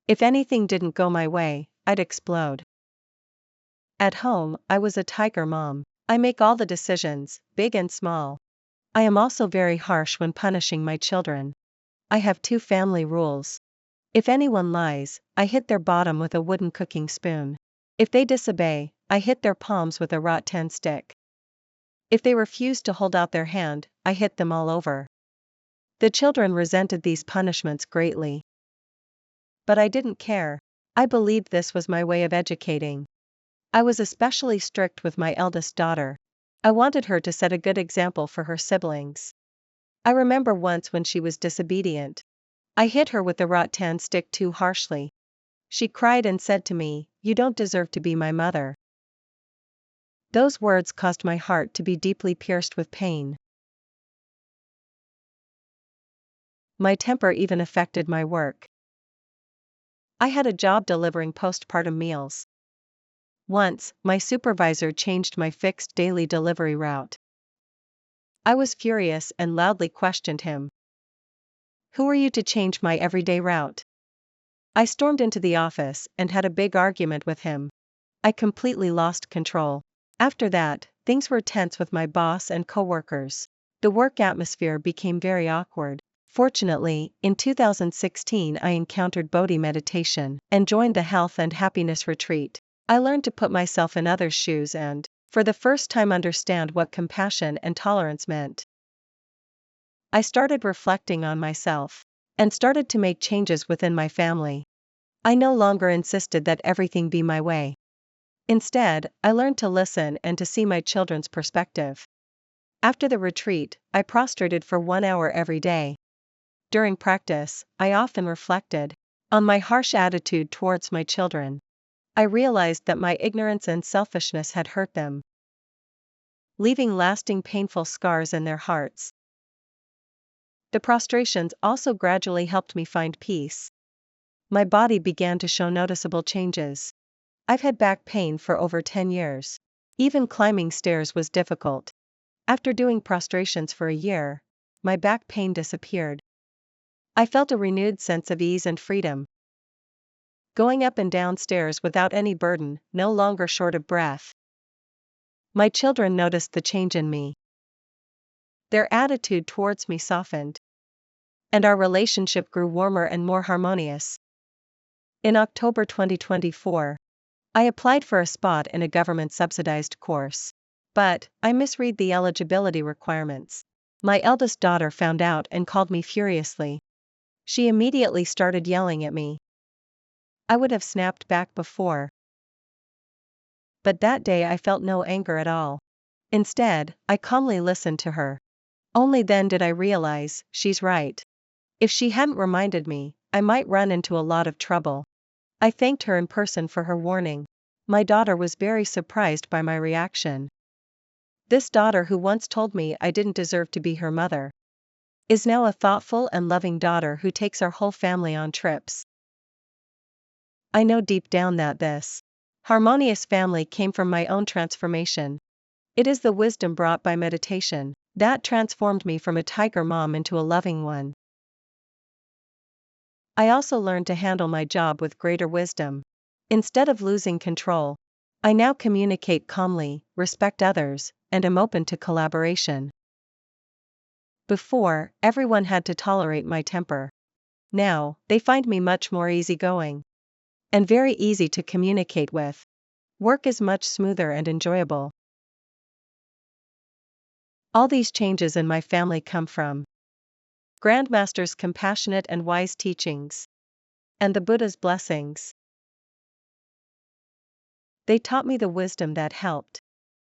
If anything didn't go my way, I'd explode. At home, I was a tiger mom. I make all the decisions, big and small. I am also very harsh when punishing my children. I have 2 family rules. If anyone lies, I hit their bottom with a wooden cooking spoon. If they disobey, I hit their palms with a rattan stick. If they refuse to hold out their hand, I hit them all over. The children resented these punishments greatly. But I didn't care. I believed this was my way of educating. I was especially strict with my eldest daughter. I wanted her to set a good example for her siblings. I remember once when she was disobedient, I hit her with the rattan stick too harshly. She cried and said to me, "You don't deserve to be my mother." Those words caused my heart to be deeply pierced with pain. My temper even affected my work. I had a job delivering postpartum meals. Once, my supervisor changed my fixed daily delivery route. I was furious and loudly questioned him. "Who are you to change my everyday route?" I stormed into the office and had a big argument with him. I completely lost control. After that, things were tense with my boss and coworkers. The work atmosphere became very awkward. Fortunately, in 2016 I encountered Bodhi meditation and joined the Health and Happiness Retreat. I learned to put myself in others' shoes and, for the first time, understand what compassion and tolerance meant. I started reflecting on myself and started to make changes within my family. I no longer insisted that everything be my way. Instead, I learned to listen and to see my children's perspective. After the retreat, I prostrated for 1 hour every day. During practice, I often reflected on my harsh attitude towards my children. I realized that my ignorance and selfishness had hurt them, leaving lasting painful scars in their hearts. The prostrations also gradually helped me find peace. My body began to show noticeable changes. I've had back pain for over 10 years. Even climbing stairs was difficult. After doing prostrations for a year, my back pain disappeared. I felt a renewed sense of ease and freedom. Going up and down stairs without any burden, no longer short of breath. My children noticed the change in me. Their attitude towards me softened, and our relationship grew warmer and more harmonious. In October 2024, I applied for a spot in a government-subsidized course, but I misread the eligibility requirements. My eldest daughter found out and called me furiously. She immediately started yelling at me. I would have snapped back before, but that day I felt no anger at all. Instead, I calmly listened to her. Only then did I realize, she's right. If she hadn't reminded me, I might run into a lot of trouble. I thanked her in person for her warning. My daughter was very surprised by my reaction. This daughter who once told me I didn't deserve to be her mother is now a thoughtful and loving daughter who takes our whole family on trips. I know deep down that this harmonious family came from my own transformation. It is the wisdom brought by meditation that transformed me from a tiger mom into a loving one. I also learned to handle my job with greater wisdom. Instead of losing control, I now communicate calmly, respect others, and am open to collaboration. Before, everyone had to tolerate my temper. Now, they find me much more easygoing and very easy to communicate with. Work is much smoother and enjoyable. All these changes in my family come from Grandmaster's compassionate and wise teachings and the Buddha's blessings. They taught me the wisdom that helped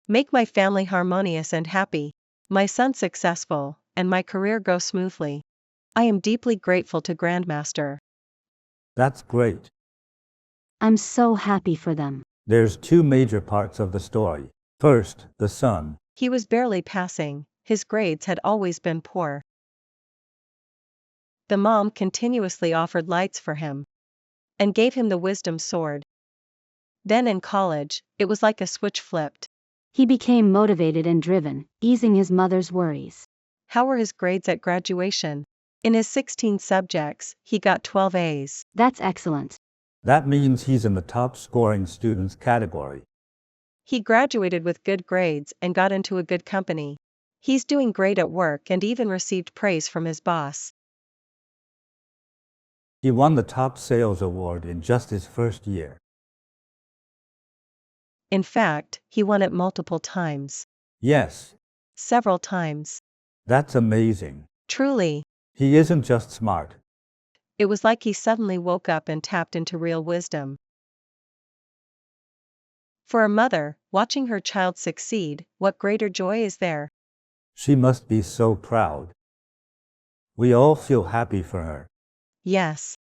make my family harmonious and happy, my son successful, and my career go smoothly. I am deeply grateful to Grandmaster. That's great. I'm so happy for them. There's two major parts of the story. First, the son. He was barely passing, his grades had always been poor. The mom continuously offered lights for him and gave him the wisdom sword. Then in college, it was like a switch flipped. He became motivated and driven, easing his mother's worries. How were his grades at graduation? In his 16 subjects, he got 12 A's. That's excellent. That means he's in the top scoring students category. He graduated with good grades and got into a good company. He's doing great at work and even received praise from his boss. He won the top sales award in just his first year. In fact, he won it multiple times. Yes, Several times. that's amazing. Truly, He isn't just smart. it was like he suddenly woke up and tapped into real wisdom. For a mother, watching her child succeed, what greater joy is there? She must be so proud. We all feel happy for her. Yes.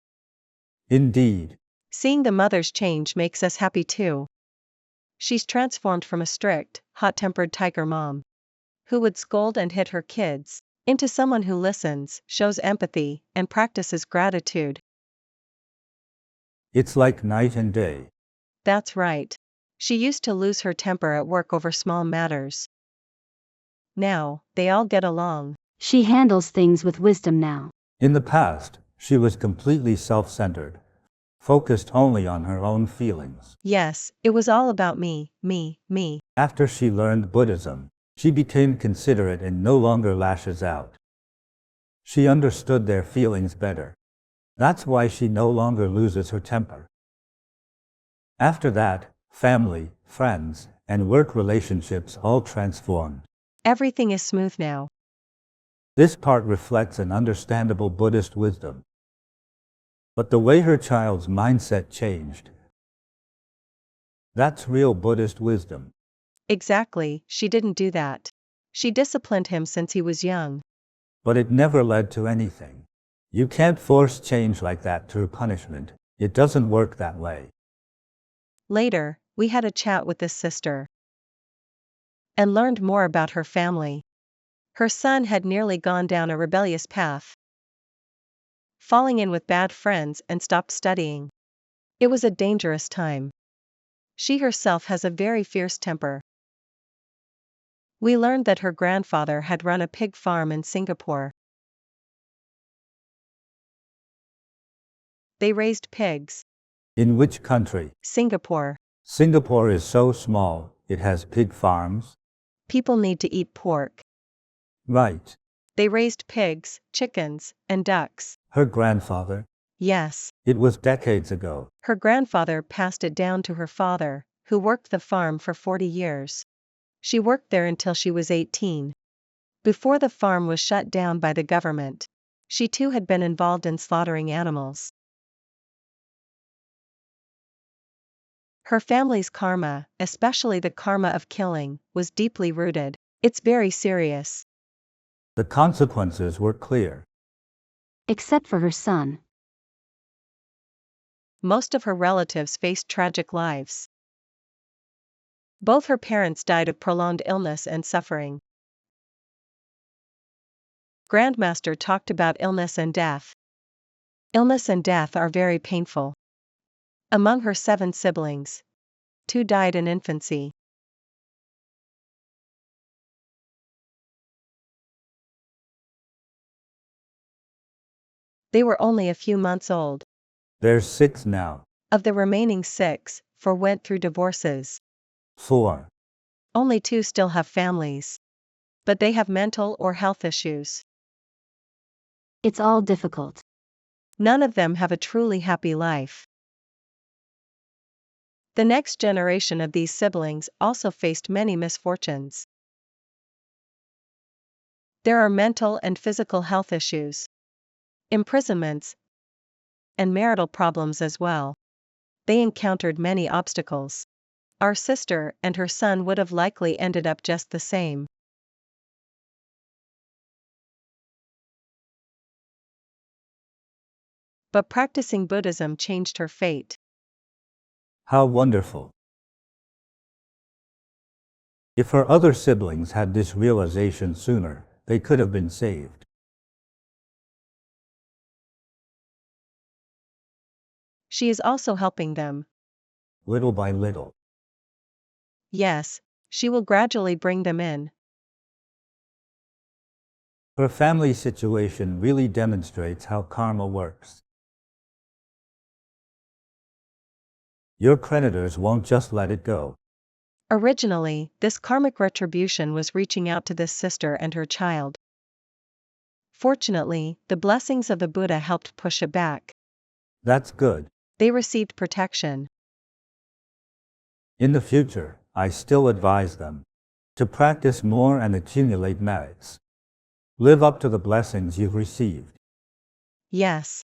Indeed. Seeing the mother's change makes us happy too. She's transformed from a strict, hot-tempered tiger mom who would scold and hit her kids into someone who listens, shows empathy, and practices gratitude. It's like night and day. That's right. She used to lose her temper at work over small matters. Now, they all get along. She handles things with wisdom now. In the past, she was completely self-centered, focused only on her own feelings. Yes, it was all about me, me, me. After she learned Buddhism, she became considerate and no longer lashes out. She understood their feelings better. That's why she no longer loses her temper. After that, family, friends, and work relationships all transformed. Everything is smooth now. This part reflects an understandable Buddhist wisdom. But the way her child's mindset changed, that's real Buddhist wisdom. Exactly, she didn't do that. She disciplined him since he was young. But it never led to anything. You can't force change like that through punishment. It doesn't work that way. Later, we had a chat with this sister and learned more about her family. Her son had nearly gone down a rebellious path, falling in with bad friends and stopped studying. It was a dangerous time. She herself has a very fierce temper. We learned that her grandfather had run a pig farm in Singapore. They raised pigs. In which country? Singapore. Singapore is so small, it has pig farms. People need to eat pork. Right. They raised pigs, chickens, and ducks. Her grandfather? Yes. It was decades ago. Her grandfather passed it down to her father, who worked the farm for 40 years. She worked there until she was 18. Before the farm was shut down by the government, she too had been involved in slaughtering animals. Her family's karma, especially the karma of killing, was deeply rooted. It's very serious. The consequences were clear. Except for her son. Most of her relatives faced tragic lives. Both her parents died of prolonged illness and suffering. Grandmaster talked about illness and death. Illness and death are very painful. Among her 7 siblings, 2 died in infancy. They were only a few months old. There's 6 now. Of the remaining 6, 4 went through divorces. 4. Only 2 still have families. But they have mental or health issues. It's all difficult. None of them have a truly happy life. The next generation of these siblings also faced many misfortunes. There are mental and physical health issues, imprisonments, and marital problems as well. They encountered many obstacles. Our sister and her son would have likely ended up just the same. But practicing Buddhism changed her fate. How wonderful. If her other siblings had this realization sooner, they could have been saved. She is also helping them. Little by little. Yes, she will gradually bring them in. Her family situation really demonstrates how karma works. Your creditors won't just let it go. Originally, this karmic retribution was reaching out to this sister and her child. Fortunately, the blessings of the Buddha helped push it back. That's good. They received protection. In the future, I still advise them to practice more and accumulate merits. Live up to the blessings you've received. Yes.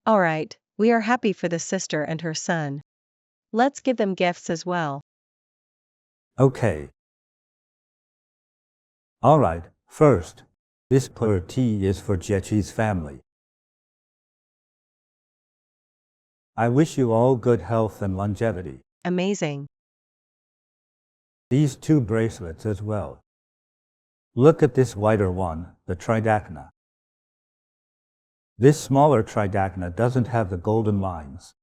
Alright, we are happy for the sister and her son. Let's give them gifts as well. Okay. Alright, first, this pu'er tea is for Jiechi's family. I wish you all good health and longevity. Amazing. These 2 bracelets as well. Look at this whiter one, the tridacna. This smaller tridacna doesn't have the golden lines.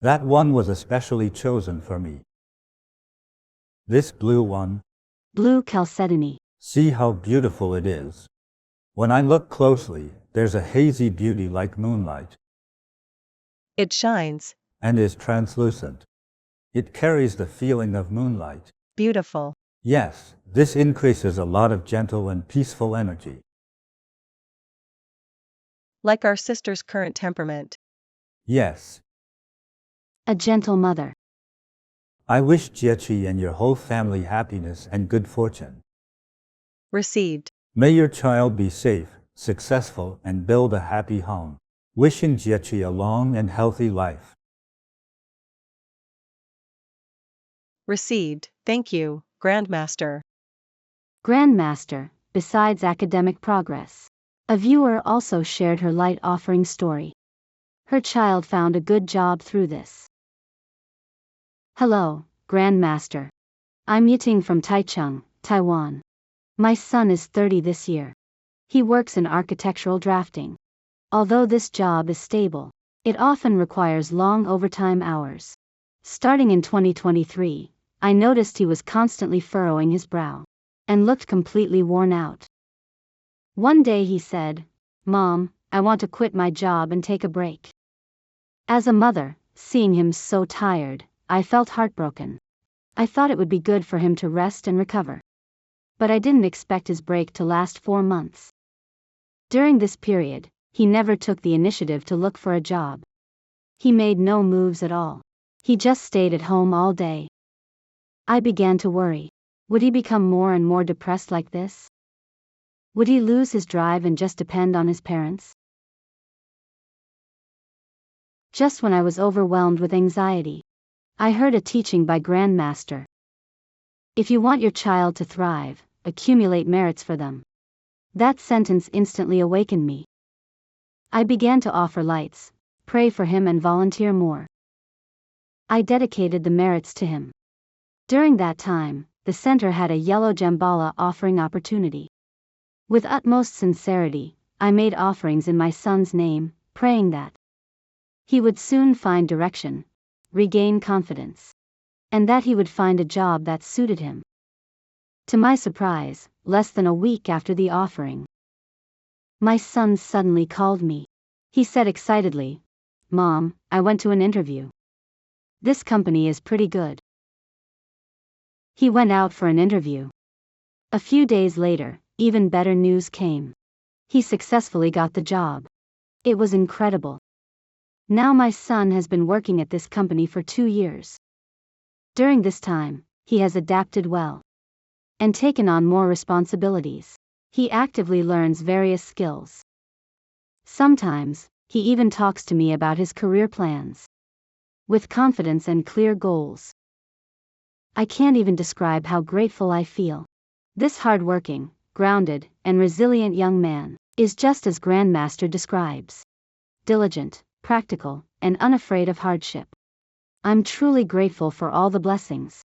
That one was especially chosen for me. This blue one. Blue chalcedony. See how beautiful it is. When I look closely, there's a hazy beauty like moonlight. It shines. And is translucent. It carries the feeling of moonlight. Beautiful. Yes, this increases a lot of gentle and peaceful energy. Like our sister's current temperament. Yes. A gentle mother. I wish Jiechi and your whole family happiness and good fortune. Received. May your child be safe, successful, and build a happy home. Wishing Jiechi a long and healthy life. Received. Thank you, Grandmaster. Grandmaster, besides academic progress, a viewer also shared her light offering story. Her child found a good job through this. Hello, Grandmaster. I'm Yiting from Taichung, Taiwan. My son is 30 this year. He works in architectural drafting. Although this job is stable, it often requires long overtime hours. Starting in 2023, I noticed he was constantly furrowing his brow and looked completely worn out. One day he said, "Mom, I want to quit my job and take a break." As a mother, seeing him so tired, I felt heartbroken. I thought it would be good for him to rest and recover. But I didn't expect his break to last 4 months. During this period, he never took the initiative to look for a job. He made no moves at all. He just stayed at home all day. I began to worry. Would he become more and more depressed like this? Would he lose his drive and just depend on his parents? Just when I was overwhelmed with anxiety, I heard a teaching by Grandmaster. If you want your child to thrive, accumulate merits for them. That sentence instantly awakened me. I began to offer lights, pray for him and volunteer more. I dedicated the merits to him. During that time, the center had a yellow Jambala offering opportunity. With utmost sincerity, I made offerings in my son's name, praying that he would soon find direction, regain confidence, and that he would find a job that suited him. To my surprise, less than a week after the offering, my son suddenly called me. He said excitedly, "Mom, I went to an interview. This company is pretty good." He went out for an interview. A few days later, even better news came. He successfully got the job. It was incredible. Now my son has been working at this company for 2 years. During this time, he has adapted well and taken on more responsibilities. He actively learns various skills. Sometimes, he even talks to me about his career plans. With confidence and clear goals. I can't even describe how grateful I feel. This hardworking, grounded, and resilient young man is just as Grandmaster describes. Diligent, practical, and unafraid of hardship. I'm truly grateful for all the blessings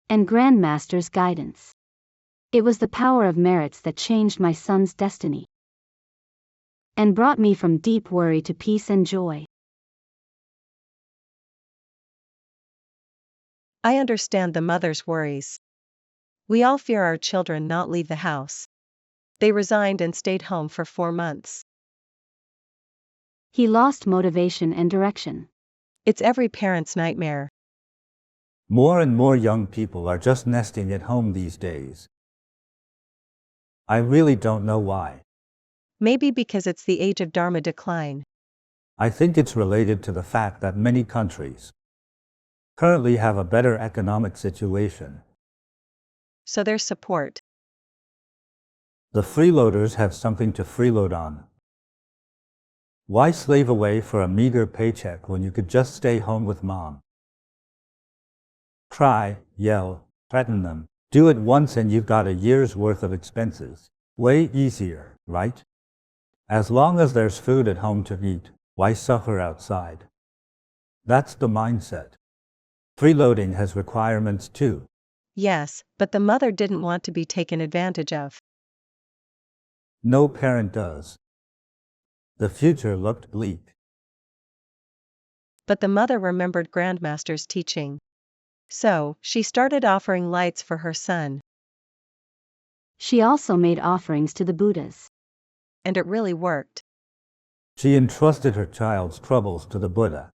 and Grandmaster's guidance. It was the power of merits that changed my son's destiny and brought me from deep worry to peace and joy. I understand the mother's worries. We all fear our children not leave the house. They resigned and stayed home for 4 months. He lost motivation and direction. It's every parent's nightmare. More and more young people are just nesting at home these days. I really don't know why. Maybe because it's the age of Dharma decline. I think it's related to the fact that many countries currently have a better economic situation. So there's support. The freeloaders have something to freeload on. Why slave away for a meager paycheck when you could just stay home with mom? Cry, yell, threaten them. Do it once and you've got a year's worth of expenses. Way easier, right? As long as there's food at home to eat, why suffer outside? That's the mindset. Freeloading has requirements too. Yes, but the mother didn't want to be taken advantage of. No parent does. The future looked bleak. But the mother remembered Grandmaster's teaching. So, she started offering lights for her son. She also made offerings to the Buddhas. And it really worked. She entrusted her child's troubles to the Buddha.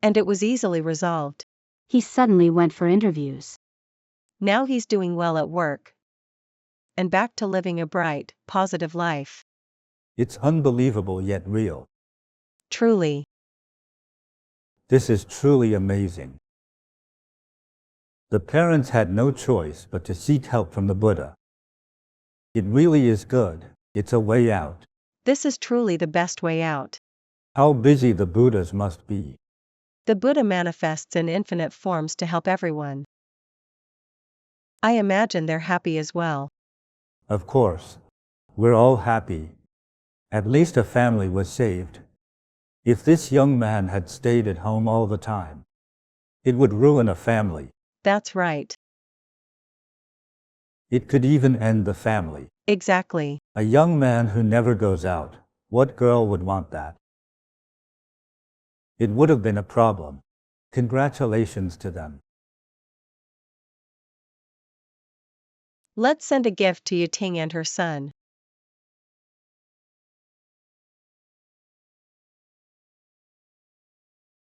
And it was easily resolved. He suddenly went for interviews. Now he's doing well at work. And back to living a bright, positive life. It's unbelievable yet real. Truly. This is truly amazing. The parents had no choice but to seek help from the Buddha. It really is good. It's a way out. This is truly the best way out. How busy the Buddhas must be. The Buddha manifests in infinite forms to help everyone. I imagine they're happy as well. Of course. We're all happy. At least a family was saved. If this young man had stayed at home all the time, it would ruin a family. That's right. It could even end the family. Exactly. A young man who never goes out. What girl would want that? It would have been a problem. Congratulations to them. Let's send a gift to Yiting and her son.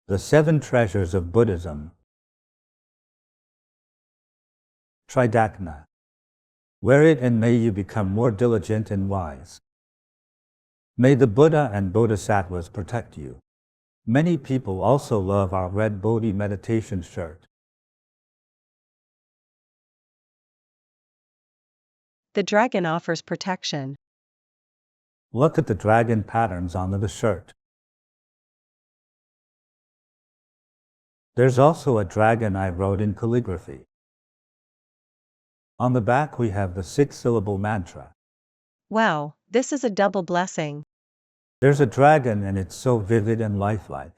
The 7 Treasures of Buddhism. Tridakna. Wear it and may you become more diligent and wise. May the Buddha and Bodhisattvas protect you. Many people also love our red Bodhi meditation shirt. The dragon offers protection. Look at the dragon patterns on the shirt. There's also a dragon I wrote in calligraphy. On the back we have the 6-syllable mantra. Wow, this is a double blessing. There's a dragon and it's so vivid and lifelike.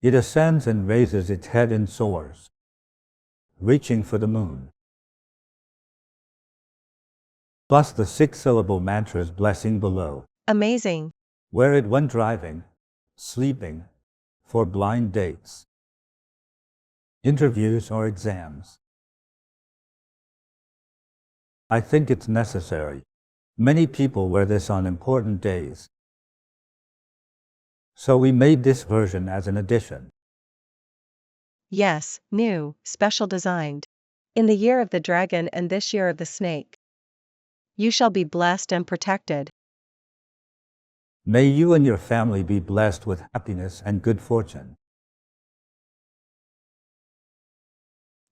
It ascends and raises its head and soars, reaching for the moon. Plus the 6-syllable mantra's blessing below. Amazing. Wear it when driving, sleeping, for blind dates, interviews or exams. I think it's necessary. Many people wear this on important days. So we made this version as an addition. Yes, new, special designed. In the year of the dragon and this year of the snake. You shall be blessed and protected. May you and your family be blessed with happiness and good fortune.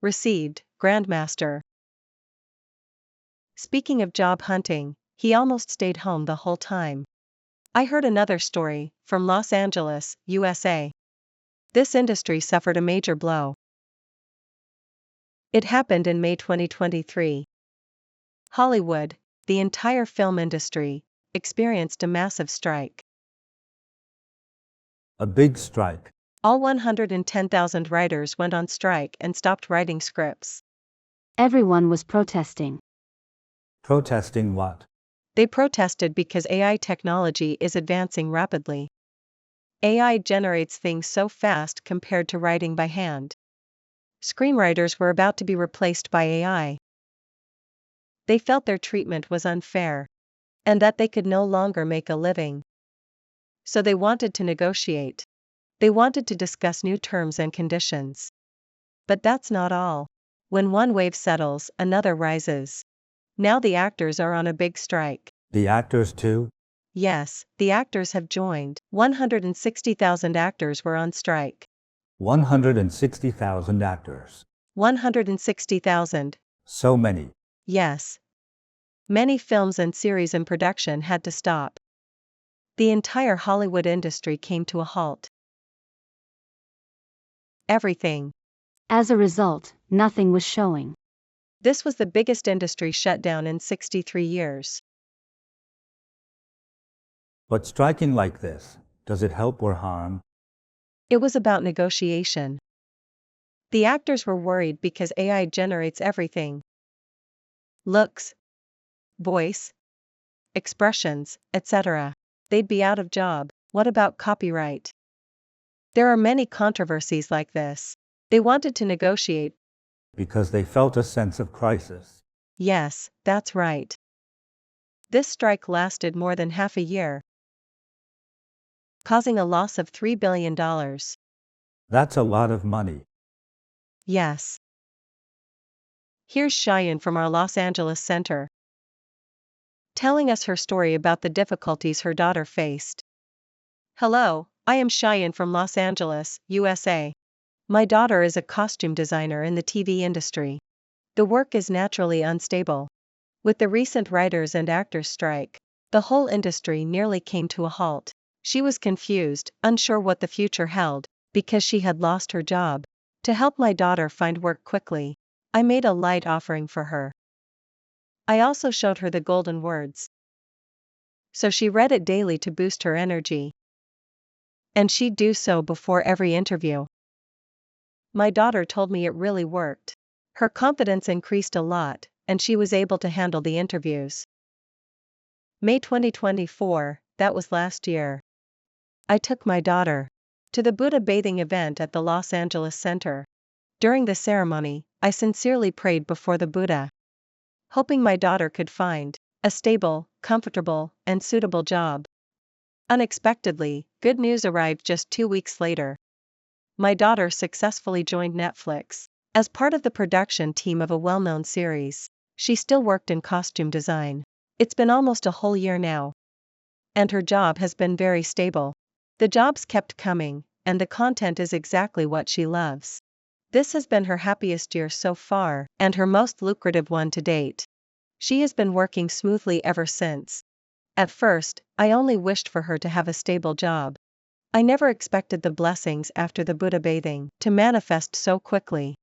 Received, Grandmaster. Speaking of job hunting, he almost stayed home the whole time. I heard another story, from Los Angeles, USA. This industry suffered a major blow. It happened in May 2023. Hollywood, the entire film industry, experienced a massive strike. A big strike. All 110,000 writers went on strike and stopped writing scripts. Everyone was protesting. Protesting what? They protested because AI technology is advancing rapidly. AI generates things so fast compared to writing by hand. Screenwriters were about to be replaced by AI. They felt their treatment was unfair, and that they could no longer make a living. So they wanted to negotiate. They wanted to discuss new terms and conditions. But that's not all. When one wave settles, another rises. Now the actors are on a big strike. The actors too? Yes, the actors have joined. 160,000 actors were on strike. 160,000 actors. 160,000. So many. Yes. Many films and series in production had to stop. The entire Hollywood industry came to a halt. Everything. As a result, nothing was showing. This was the biggest industry shutdown in 63 years. But striking like this, does it help or harm? It was about negotiation. The actors were worried because AI generates everything. Looks, voice, expressions, etc. They'd be out of job. What about copyright? There are many controversies like this. They wanted to negotiate. Because they felt a sense of crisis. Yes, that's right. This strike lasted more than half a year, causing a loss of $3 billion. That's a lot of money. Yes. Here's Cheyenne from our Los Angeles center, telling us her story about the difficulties her daughter faced. Hello, I am Cheyenne from Los Angeles, USA. My daughter is a costume designer in the TV industry. The work is naturally unstable. With the recent writers and actors strike, the whole industry nearly came to a halt. She was confused, unsure what the future held, because she had lost her job. To help my daughter find work quickly, I made a light offering for her. I also showed her the golden words. So she read it daily to boost her energy. And she'd do so before every interview. My daughter told me it really worked. Her confidence increased a lot, and she was able to handle the interviews. May 2024, that was last year. I took my daughter to the Buddha bathing event at the Los Angeles Center. During the ceremony, I sincerely prayed before the Buddha, hoping my daughter could find a stable, comfortable, and suitable job. Unexpectedly, good news arrived just 2 weeks later. My daughter successfully joined Netflix as part of the production team of a well-known series. She still worked in costume design. It's been almost a whole year now. And her job has been very stable. The jobs kept coming, and the content is exactly what she loves. This has been her happiest year so far, and her most lucrative one to date. She has been working smoothly ever since. At first, I only wished for her to have a stable job. I never expected the blessings after the Buddha bathing to manifest so quickly.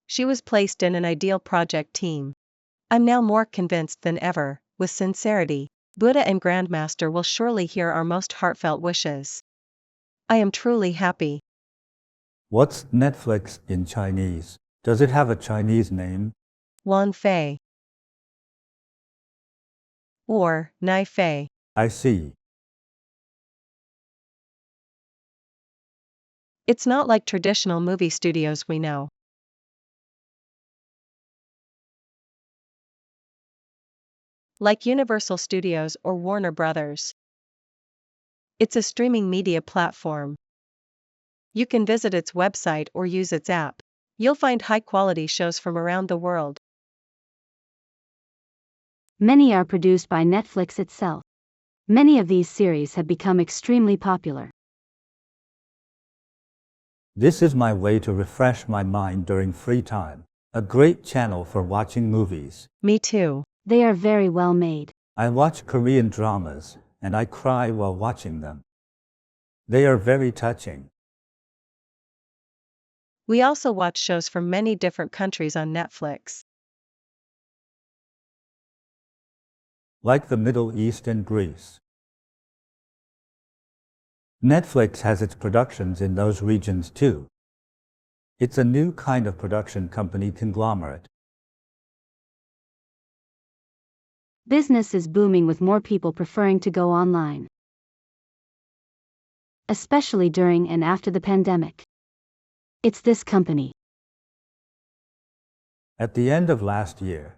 She was placed in an ideal project team. I'm now more convinced than ever, with sincerity, Buddha and Grandmaster will surely hear our most heartfelt wishes. I am truly happy. What's Netflix in Chinese? Does it have a Chinese name? Wan Fei. Or Nai Fei. I see. It's not like traditional movie studios we know. Like Universal Studios or Warner Brothers. It's a streaming media platform. You can visit its website or use its app. You'll find high-quality shows from around the world. Many are produced by Netflix itself. Many of these series have become extremely popular. This is my way to refresh my mind during free time. A great channel for watching movies. Me too. They are very well made. I watch Korean dramas, and I cry while watching them. They are very touching. We also watch shows from many different countries on Netflix. Like the Middle East and Greece. Netflix has its productions in those regions too. It's a new kind of production company conglomerate. Business is booming with more people preferring to go online. Especially during and after the pandemic. It's this company. At the end of last year,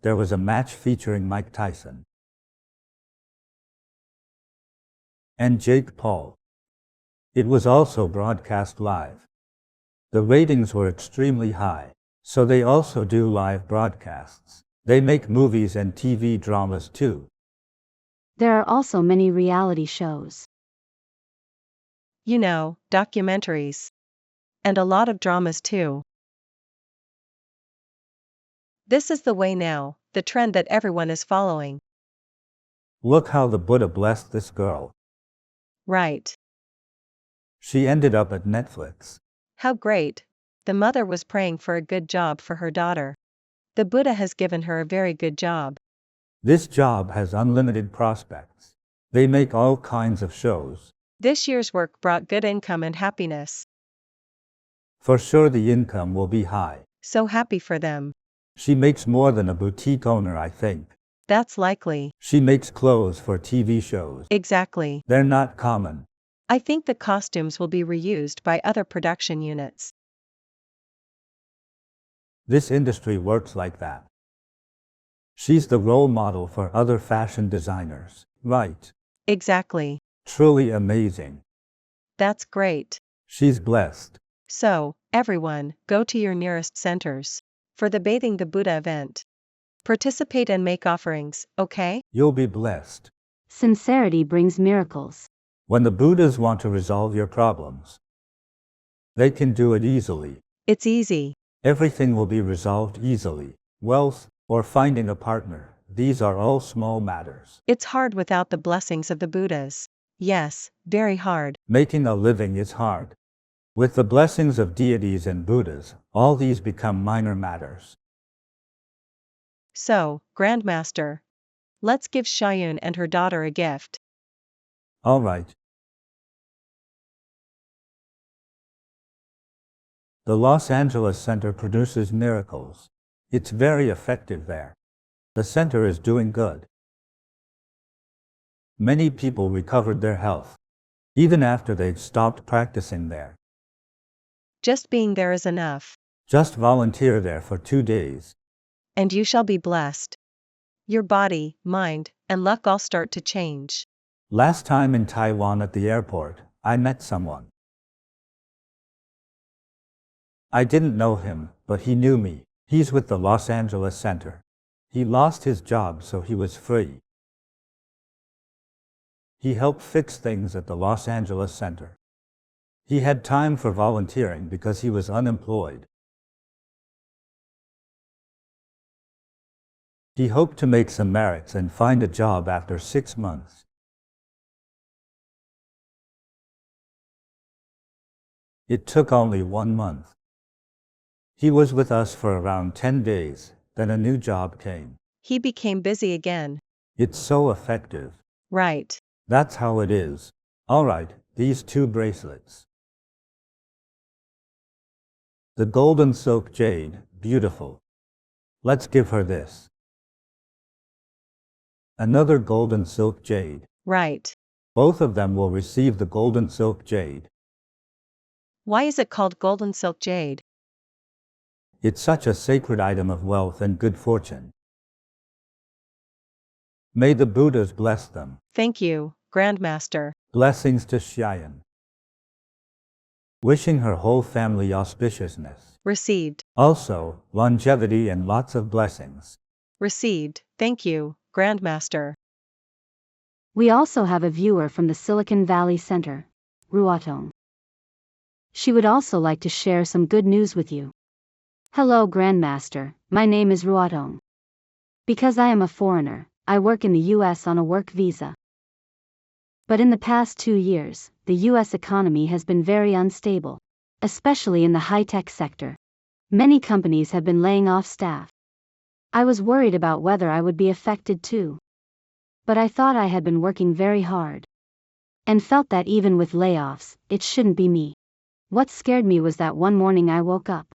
there was a match featuring Mike Tyson and Jake Paul. It was also broadcast live. The ratings were extremely high, so they also do live broadcasts. They make movies and TV dramas too. There are also many reality shows. You know, documentaries. And a lot of dramas too. This is the way now, the trend that everyone is following. Look how the Buddha blessed this girl. Right. She ended up at Netflix. How great. The mother was praying for a good job for her daughter. The Buddha has given her a very good job. This job has unlimited prospects. They make all kinds of shows. This year's work brought good income and happiness. For sure the income will be high. So happy for them. She makes more than a boutique owner, I think. That's likely. She makes clothes for TV shows. Exactly. They're not common. I think the costumes will be reused by other production units. This industry works like that. She's the role model for other fashion designers, right? Exactly. Truly amazing. That's great. She's blessed. So, everyone, go to your nearest centers for the Bathing the Buddha event. Participate and make offerings, okay? You'll be blessed. Sincerity brings miracles. When the Buddhas want to resolve your problems, they can do it easily. It's easy. Everything will be resolved easily. Wealth, or finding a partner, these are all small matters. It's hard without the blessings of the Buddhas. Yes, very hard. Making a living is hard. With the blessings of deities and Buddhas, all these become minor matters. So, Grandmaster, let's give Shayun and her daughter a gift. All right. The Los Angeles Center produces miracles. It's very effective there. The center is doing good. Many people recovered their health, even after they'd stopped practicing there. Just being there is enough. Just volunteer there for 2 days. And you shall be blessed. Your body, mind, and luck all start to change. Last time in Taiwan at the airport, I met someone. I didn't know him, but he knew me. He's with the Los Angeles Center. He lost his job, so he was free. He helped fix things at the Los Angeles Center. He had time for volunteering because he was unemployed. He hoped to make some merits and find a job after 6 months. It took only 1 month. He was with us for around 10 days, then a new job came. He became busy again. It's so effective. Right. That's how it is. All right, these 2 bracelets. The golden silk jade, beautiful. Let's give her this. Another golden silk jade. Right. Both of them will receive the golden silk jade. Why is it called golden silk jade? It's such a sacred item of wealth and good fortune. May the Buddhas bless them. Thank you, Grandmaster. Blessings to Xiayan. Wishing her whole family auspiciousness. Received. Also, longevity and lots of blessings. Received. Thank you, Grandmaster. We also have a viewer from the Silicon Valley Center, Ruotong. She would also like to share some good news with you. Hello Grandmaster, my name is Ruotong. Because I am a foreigner, I work in the US on a work visa. But in the past 2 years, the US economy has been very unstable, especially in the high-tech sector. Many companies have been laying off staff. I was worried about whether I would be affected too. But I thought I had been working very hard. And felt that even with layoffs, it shouldn't be me. What scared me was that one morning I woke up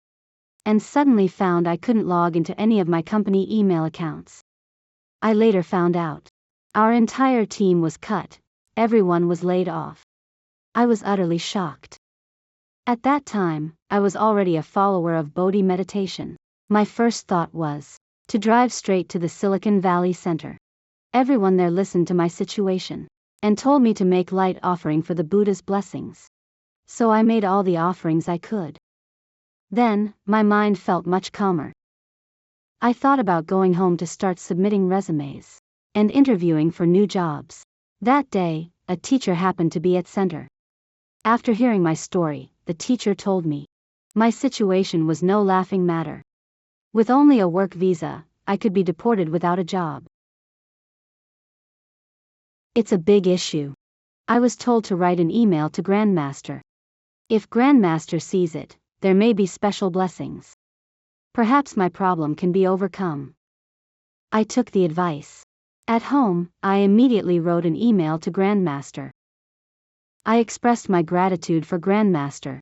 and suddenly found I couldn't log into any of my company email accounts. I later found out our entire team was cut, everyone was laid off. I was utterly shocked. At that time, I was already a follower of Bodhi meditation. My first thought was to drive straight to the Silicon Valley Center. Everyone there listened to my situation and told me to make light offering for the Buddha's blessings. So I made all the offerings I could. Then, my mind felt much calmer. I thought about going home to start submitting resumes and interviewing for new jobs. That day, a teacher happened to be at center. After hearing my story, the teacher told me my situation was no laughing matter. With only a work visa, I could be deported without a job. It's a big issue. I was told to write an email to Grandmaster. If Grandmaster sees it, there may be special blessings. Perhaps my problem can be overcome. I took the advice. At home, I immediately wrote an email to Grandmaster. I expressed my gratitude for Grandmaster,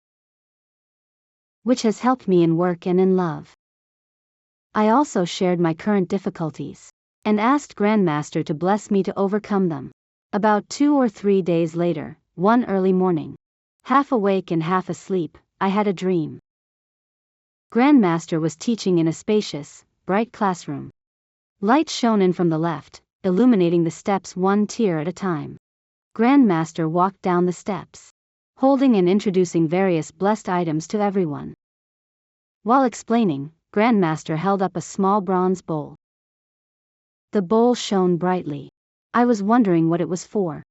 which has helped me in work and in love. I also shared my current difficulties and asked Grandmaster to bless me to overcome them. About 2 or 3 days later, one early morning, half awake and half asleep, I had a dream. Grandmaster was teaching in a spacious, bright classroom. Light shone in from the left, illuminating the steps one tier at a time. Grandmaster walked down the steps, holding and introducing various blessed items to everyone. While explaining, Grandmaster held up a small bronze bowl. The bowl shone brightly. I was wondering what it was for.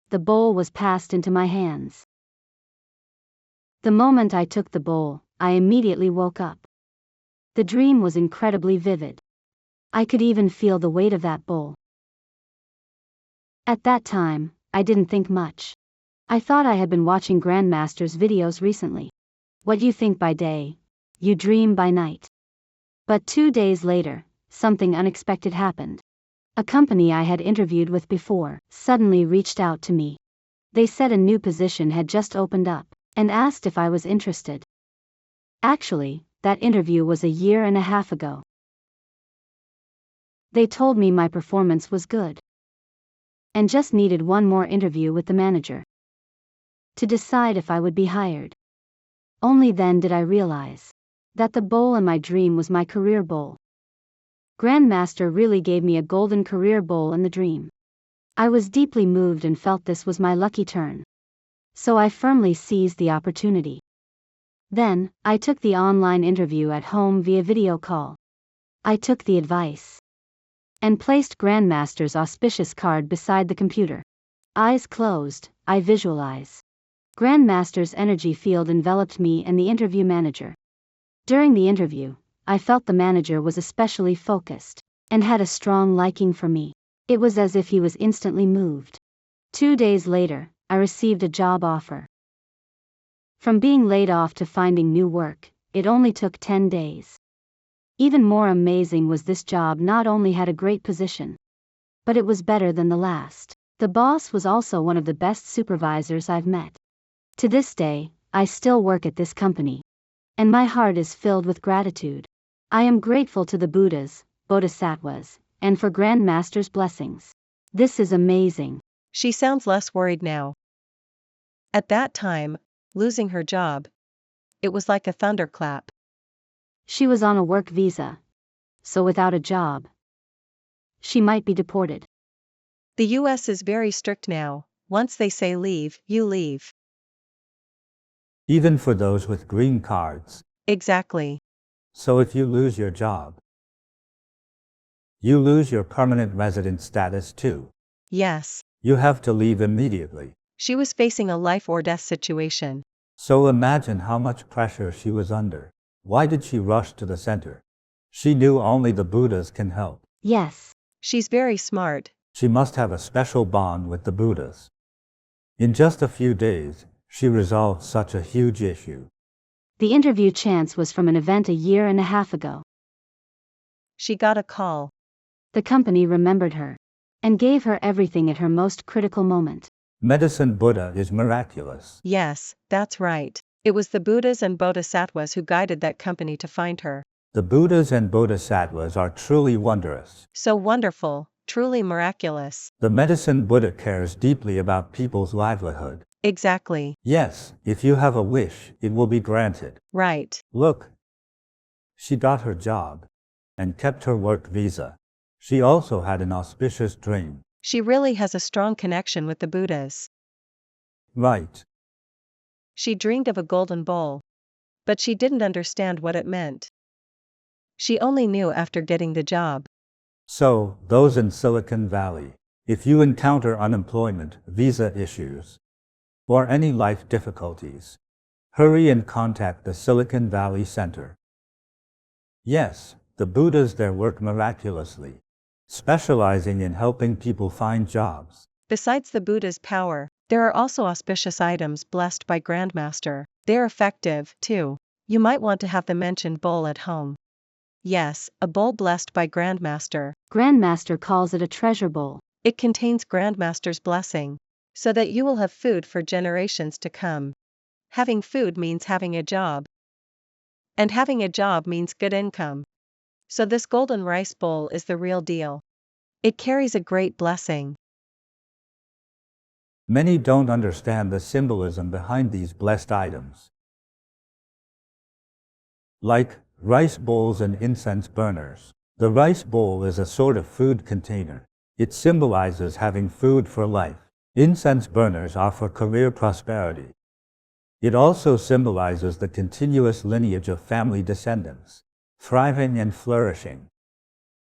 The bowl was passed into my hands. The moment I took the bowl, I immediately woke up. The dream was incredibly vivid. I could even feel the weight of that bowl. At that time, I didn't think much. I thought I had been watching Grandmaster's videos recently. What you think by day, you dream by night. But 2 days later, something unexpected happened. A company I had interviewed with before suddenly reached out to me. They said a new position had just opened up and asked if I was interested. Actually, that interview was a year and a half ago. They told me my performance was good and just needed one more interview with the manager to decide if I would be hired. Only then did I realize that the bowl in my dream was my career bowl. Grandmaster really gave me a golden career bowl in the dream. I was deeply moved and felt this was my lucky turn. So I firmly seized the opportunity. Then, I took the online interview at home via video call. I took the advice and placed Grandmaster's auspicious card beside the computer. Eyes closed, I visualize. Grandmaster's energy field enveloped me and the interview manager. During the interview, I felt the manager was especially focused and had a strong liking for me. It was as if he was instantly moved. 2 days later, I received a job offer. From being laid off to finding new work, it only took 10 days. Even more amazing was this job not only had a great position, but it was better than the last. The boss was also one of the best supervisors I've met. To this day, I still work at this company, and my heart is filled with gratitude. I am grateful to the Buddhas, Bodhisattvas, and for Grand Master's blessings. This is amazing. She sounds less worried now. At that time, losing her job, it was like a thunderclap. She was on a work visa, so without a job, she might be deported. The US is very strict now. Once they say leave, you leave. Even for those with green cards. Exactly. So if you lose your job, you lose your permanent resident status too. Yes. You have to leave immediately. She was facing a life or death situation. So imagine how much pressure she was under. Why did she rush to the center? She knew only the Buddhas can help. Yes. She's very smart. She must have a special bond with the Buddhas. In just a few days, she resolved such a huge issue. The interview chance was from an event a year and a half ago. She got a call. The company remembered her and gave her everything at her most critical moment. Medicine Buddha is miraculous. Yes, that's right. It was the Buddhas and Bodhisattvas who guided that company to find her. The Buddhas and Bodhisattvas are truly wondrous. So wonderful, truly miraculous. The Medicine Buddha cares deeply about people's livelihood. Exactly. Yes, if you have a wish, it will be granted. Right. Look, she got her job and kept her work visa. She also had an auspicious dream. She really has a strong connection with the Buddhas. Right. She dreamed of a golden bowl, but she didn't understand what it meant. She only knew after getting the job. So, those in Silicon Valley, if you encounter unemployment, visa issues, or any life difficulties, hurry and contact the Silicon Valley Center. Yes, the Buddhas there work miraculously, specializing in helping people find jobs. Besides the Buddha's power, there are also auspicious items blessed by Grandmaster. They're effective, too. You might want to have the mentioned bowl at home. Yes, a bowl blessed by Grandmaster. Grandmaster calls it a treasure bowl. It contains Grandmaster's blessing, so that you will have food for generations to come. Having food means having a job. And having a job means good income. So this golden rice bowl is the real deal. It carries a great blessing. Many don't understand the symbolism behind these blessed items. Like rice bowls and incense burners. The rice bowl is a sort of food container. It symbolizes having food for life. Incense burners are for career prosperity. It also symbolizes the continuous lineage of family descendants, thriving and flourishing.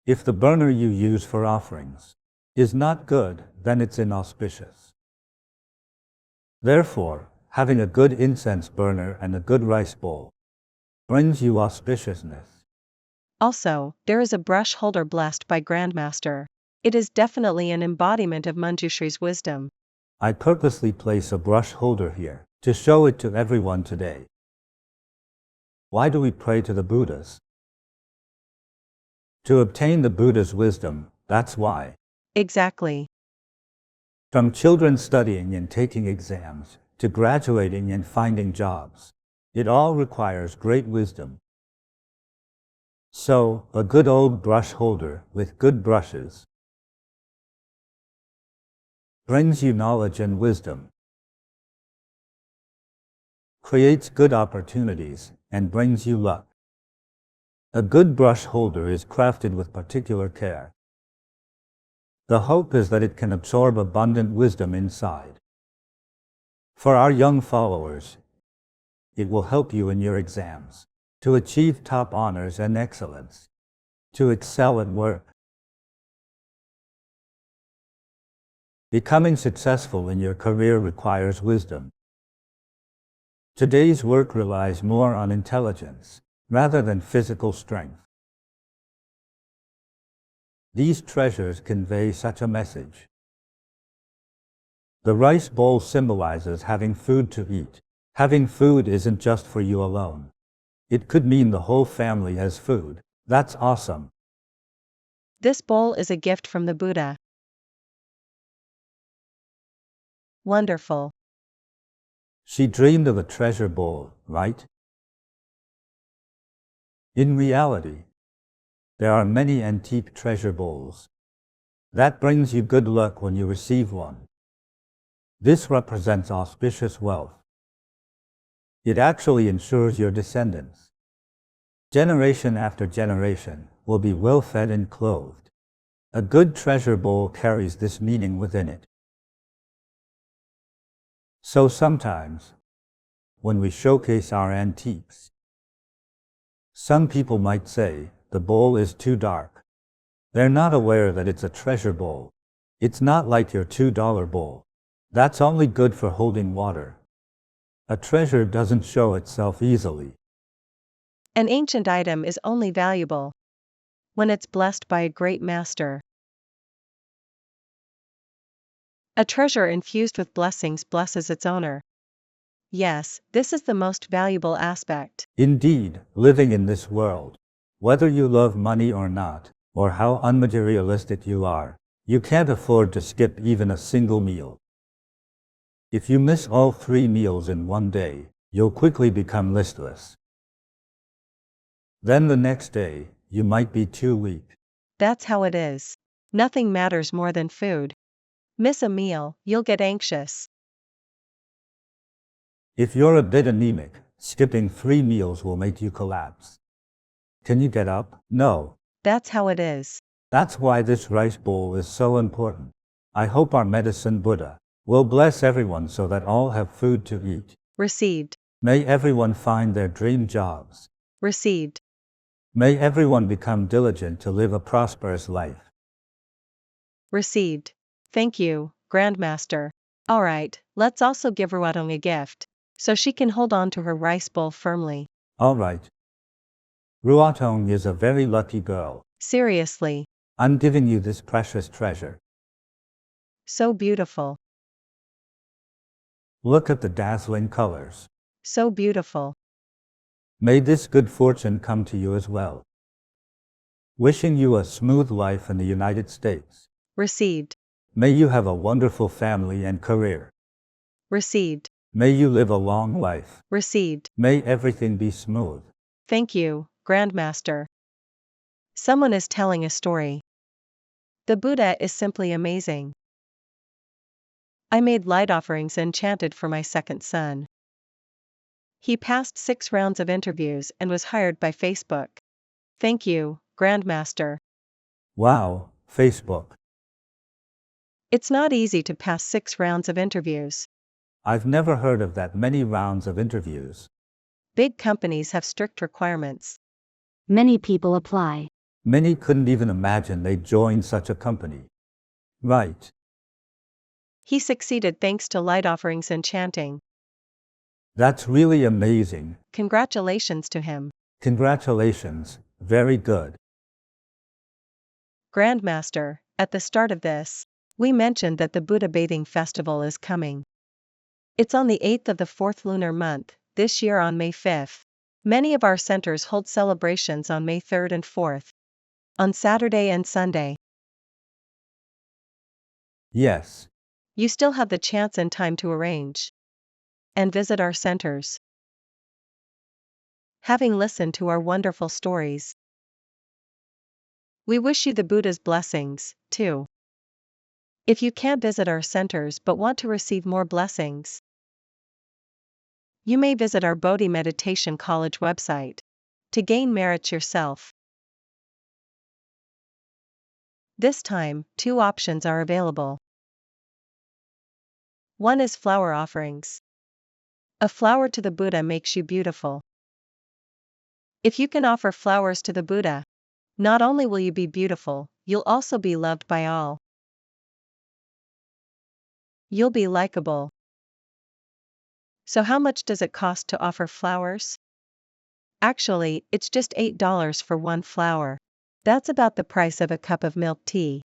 If the burner you use for offerings is not good, then it's inauspicious. Therefore, having a good incense burner and a good rice bowl brings you auspiciousness. Also, there is a brush holder blessed by Grandmaster. It is definitely an embodiment of Manjushri's wisdom. I purposely place a brush holder here to show it to everyone today. Why do we pray to the Buddhas? To obtain the Buddha's wisdom, that's why. Exactly. From children studying and taking exams, to graduating and finding jobs, it all requires great wisdom. So, a good old brush holder with good brushes brings you knowledge and wisdom, creates good opportunities, and brings you luck. A good brush holder is crafted with particular care. The hope is that it can absorb abundant wisdom inside. For our young followers, it will help you in your exams, to achieve top honors and excellence, to excel at work. Becoming successful in your career requires wisdom. Today's work relies more on intelligence, rather than physical strength. These treasures convey such a message. The rice bowl symbolizes having food to eat. Having food isn't just for you alone. It could mean the whole family has food. That's awesome. This bowl is a gift from the Buddha. Wonderful. She dreamed of a treasure bowl, right? In reality, there are many antique treasure bowls. That brings you good luck when you receive one. This represents auspicious wealth. It actually ensures your descendants, generation after generation, will be well fed and clothed. A good treasure bowl carries this meaning within it. So sometimes, when we showcase our antiques, some people might say the bowl is too dark. They're not aware that it's a treasure bowl. It's not like your $2 bowl. That's only good for holding water. A treasure doesn't show itself easily. An ancient item is only valuable when it's blessed by a great master. A treasure infused with blessings blesses its owner. Yes, this is the most valuable aspect. Indeed, living in this world, whether you love money or not, or how unmaterialistic you are, you can't afford to skip even a single meal. If you miss all 3 meals in one day, you'll quickly become listless. Then the next day, you might be too weak. That's how it is. Nothing matters more than food. Miss a meal, you'll get anxious. If you're a bit anemic, skipping 3 meals will make you collapse. Can you get up? No. That's how it is. That's why this rice bowl is so important. I hope our medicine Buddha will bless everyone so that all have food to eat. Received. May everyone find their dream jobs. Received. May everyone become diligent to live a prosperous life. Received. Thank you, Grandmaster. Alright, let's also give Ruatong a gift, so she can hold on to her rice bowl firmly. All right. Ruatong is a very lucky girl. Seriously. I'm giving you this precious treasure. So beautiful. Look at the dazzling colors. So beautiful. May this good fortune come to you as well. Wishing you a smooth life in the United States. Received. May you have a wonderful family and career. Received. May you live a long life. Received. May everything be smooth. Thank you, Grandmaster. Someone is telling a story. The Buddha is simply amazing. I made light offerings and chanted for my second son. He passed 6 rounds of interviews and was hired by Facebook. Thank you, Grandmaster. Wow, Facebook. It's not easy to pass 6 rounds of interviews. I've never heard of that many rounds of interviews. Big companies have strict requirements. Many people apply. Many couldn't even imagine they'd join such a company. Right. He succeeded thanks to light offerings and chanting. That's really amazing. Congratulations to him. Congratulations. Very good. Grandmaster, at the start of this, we mentioned that the Buddha Bathing Festival is coming. It's on the 8th of the 4th lunar month, this year on May 5th. Many of our centers hold celebrations on May 3rd and 4th, on Saturday and Sunday. Yes. You still have the chance and time to arrange and visit our centers. Having listened to our wonderful stories, we wish you the Buddha's blessings, too. If you can't visit our centers but want to receive more blessings, you may visit our Bodhi Meditation College website to gain merits yourself. This time, 2 options are available. One is flower offerings. A flower to the Buddha makes you beautiful. If you can offer flowers to the Buddha, not only will you be beautiful, you'll also be loved by all. You'll be likable. So how much does it cost to offer flowers? Actually, it's just $8 for 1 flower. That's about the price of a cup of milk tea.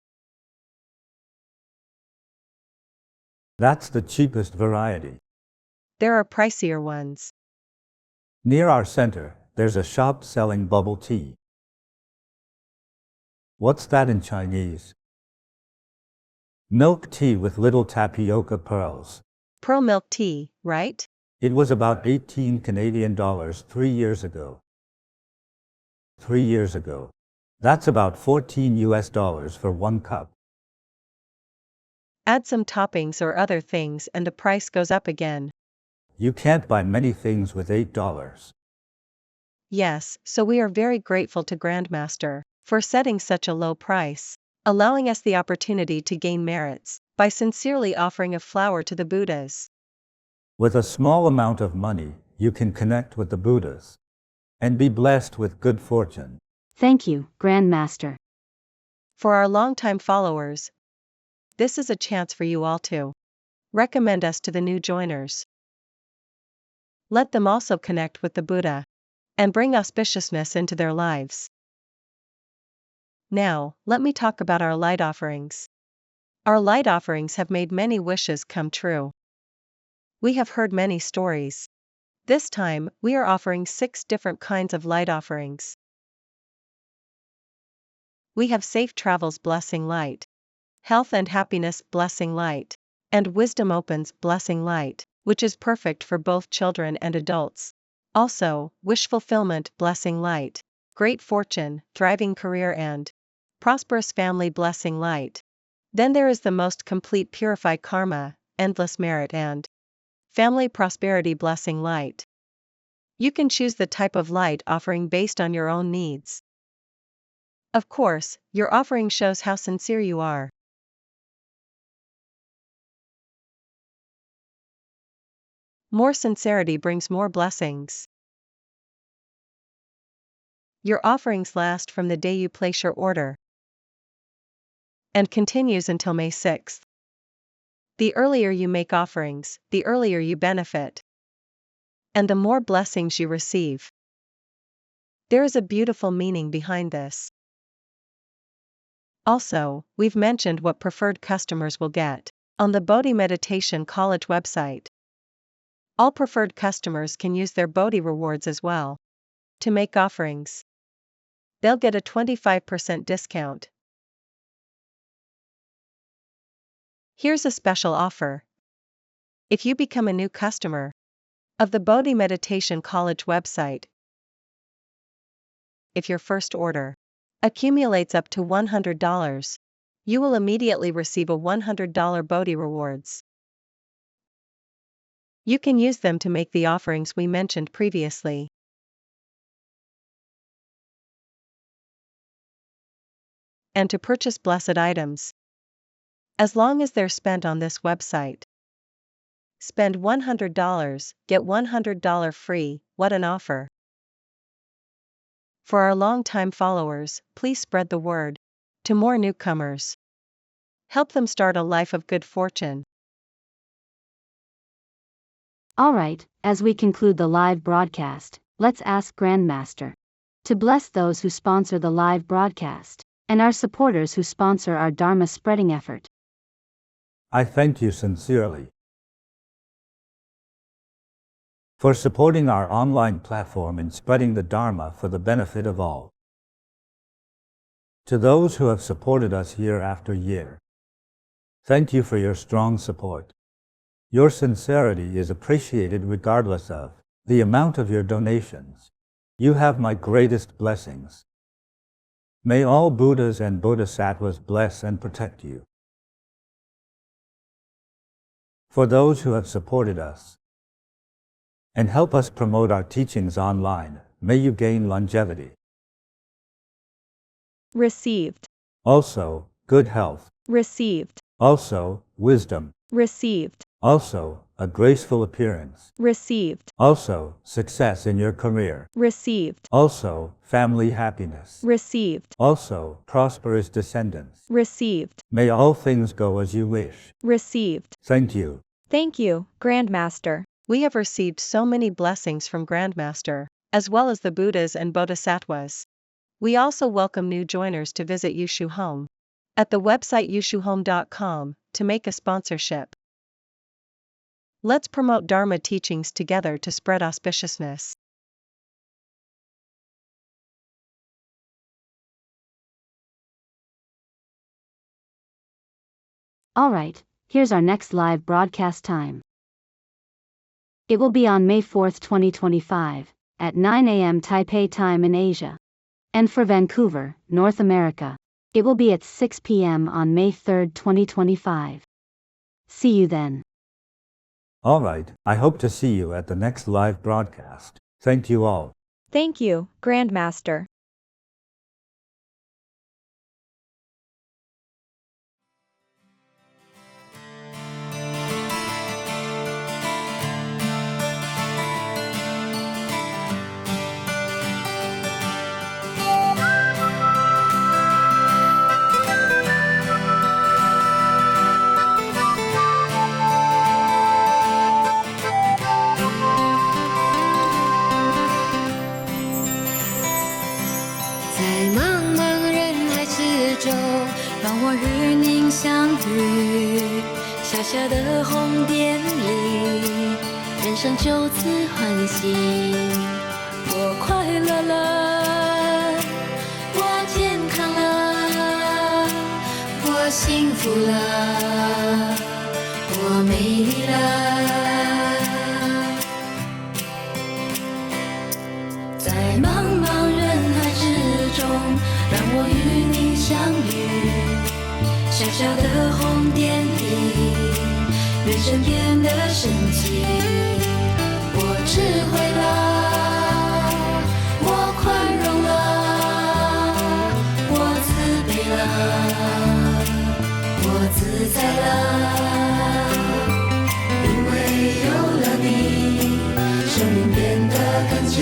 That's the cheapest variety. There are pricier ones. Near our center, there's a shop selling bubble tea. What's that in Chinese? Milk tea with little tapioca pearls. Pearl milk tea, right? It was about 18 Canadian dollars 3 years ago. 3 years ago. That's about 14 US dollars for 1 cup. Add some toppings or other things and the price goes up again. You can't buy many things with $8. Yes, so we are very grateful to Grandmaster for setting such a low price, allowing us the opportunity to gain merits by sincerely offering a flower to the Buddhas. With a small amount of money, you can connect with the Buddhas and be blessed with good fortune. Thank you, Grandmaster. For our longtime followers, this is a chance for you all to recommend us to the new joiners. Let them also connect with the Buddha and bring auspiciousness into their lives. Now, let me talk about our light offerings. Our light offerings have made many wishes come true. We have heard many stories. This time, we are offering 6 different kinds of light offerings. We have Safe Travels Blessing Light, Health and Happiness Blessing Light, and Wisdom Opens Blessing Light, which is perfect for both children and adults. Also, Wish Fulfillment Blessing Light, Great Fortune, Thriving Career and Prosperous Family Blessing Light. Then there is the most complete Purify Karma, Endless Merit and Family Prosperity Blessing Light. You can choose the type of light offering based on your own needs. Of course, your offering shows how sincere you are. More sincerity brings more blessings. Your offerings last from the day you place your order and continues until May 6th. The earlier you make offerings, the earlier you benefit, and the more blessings you receive. There is a beautiful meaning behind this. Also, we've mentioned what preferred customers will get on the Bodhi Meditation College website. All preferred customers can use their Bodhi rewards as well to make offerings. They'll get a 25% discount. Here's a special offer. If you become a new customer of the Bodhi Meditation College website, if your first order accumulates up to $100, you will immediately receive a $100 Bodhi rewards. You can use them to make the offerings we mentioned previously. And to purchase blessed items. As long as they're spent on this website. Spend $100, get $100 free, what an offer. For our longtime followers, please spread the word to more newcomers. Help them start a life of good fortune. Alright, as we conclude the live broadcast, let's ask Grandmaster to bless those who sponsor the live broadcast and our supporters who sponsor our Dharma spreading effort. I thank you sincerely for supporting our online platform in spreading the Dharma for the benefit of all. To those who have supported us year after year, thank you for your strong support. Your sincerity is appreciated regardless of the amount of your donations. You have my greatest blessings. May all Buddhas and Bodhisattvas bless and protect you. For those who have supported us and help us promote our teachings online, may you gain longevity. Received. Also, good health. Received. Also, wisdom. Received. Also, a graceful appearance. Received. Also, success in your career. Received. Also, family happiness. Received. Also, prosperous descendants. Received. May all things go as you wish. Received. Thank you. Thank you, Grandmaster. We have received so many blessings from Grandmaster, as well as the Buddhas and Bodhisattvas. We also welcome new joiners to visit Yushu Home at the website yushuhome.com to make a sponsorship. Let's promote Dharma teachings together to spread auspiciousness. Alright, here's our next live broadcast time. It will be on May 4th, 2025, at 9 a.m. Taipei time in Asia. And for Vancouver, North America, it will be at 6 p.m. on May 3rd, 2025. See you then. All right, I hope to see you at the next live broadcast. Thank you all. Thank you, Grandmaster.在茫茫人海之中，让我与您相遇。小小的红点里，人生就此欢喜。我快乐了，我健康了，我幸福了，我美丽了。在茫茫人海之中，让我与你相遇。小小的红点里，人生变得神奇。我智慧了，我宽容了，我慈悲了，我自在了。因为有了你，生命变得更坚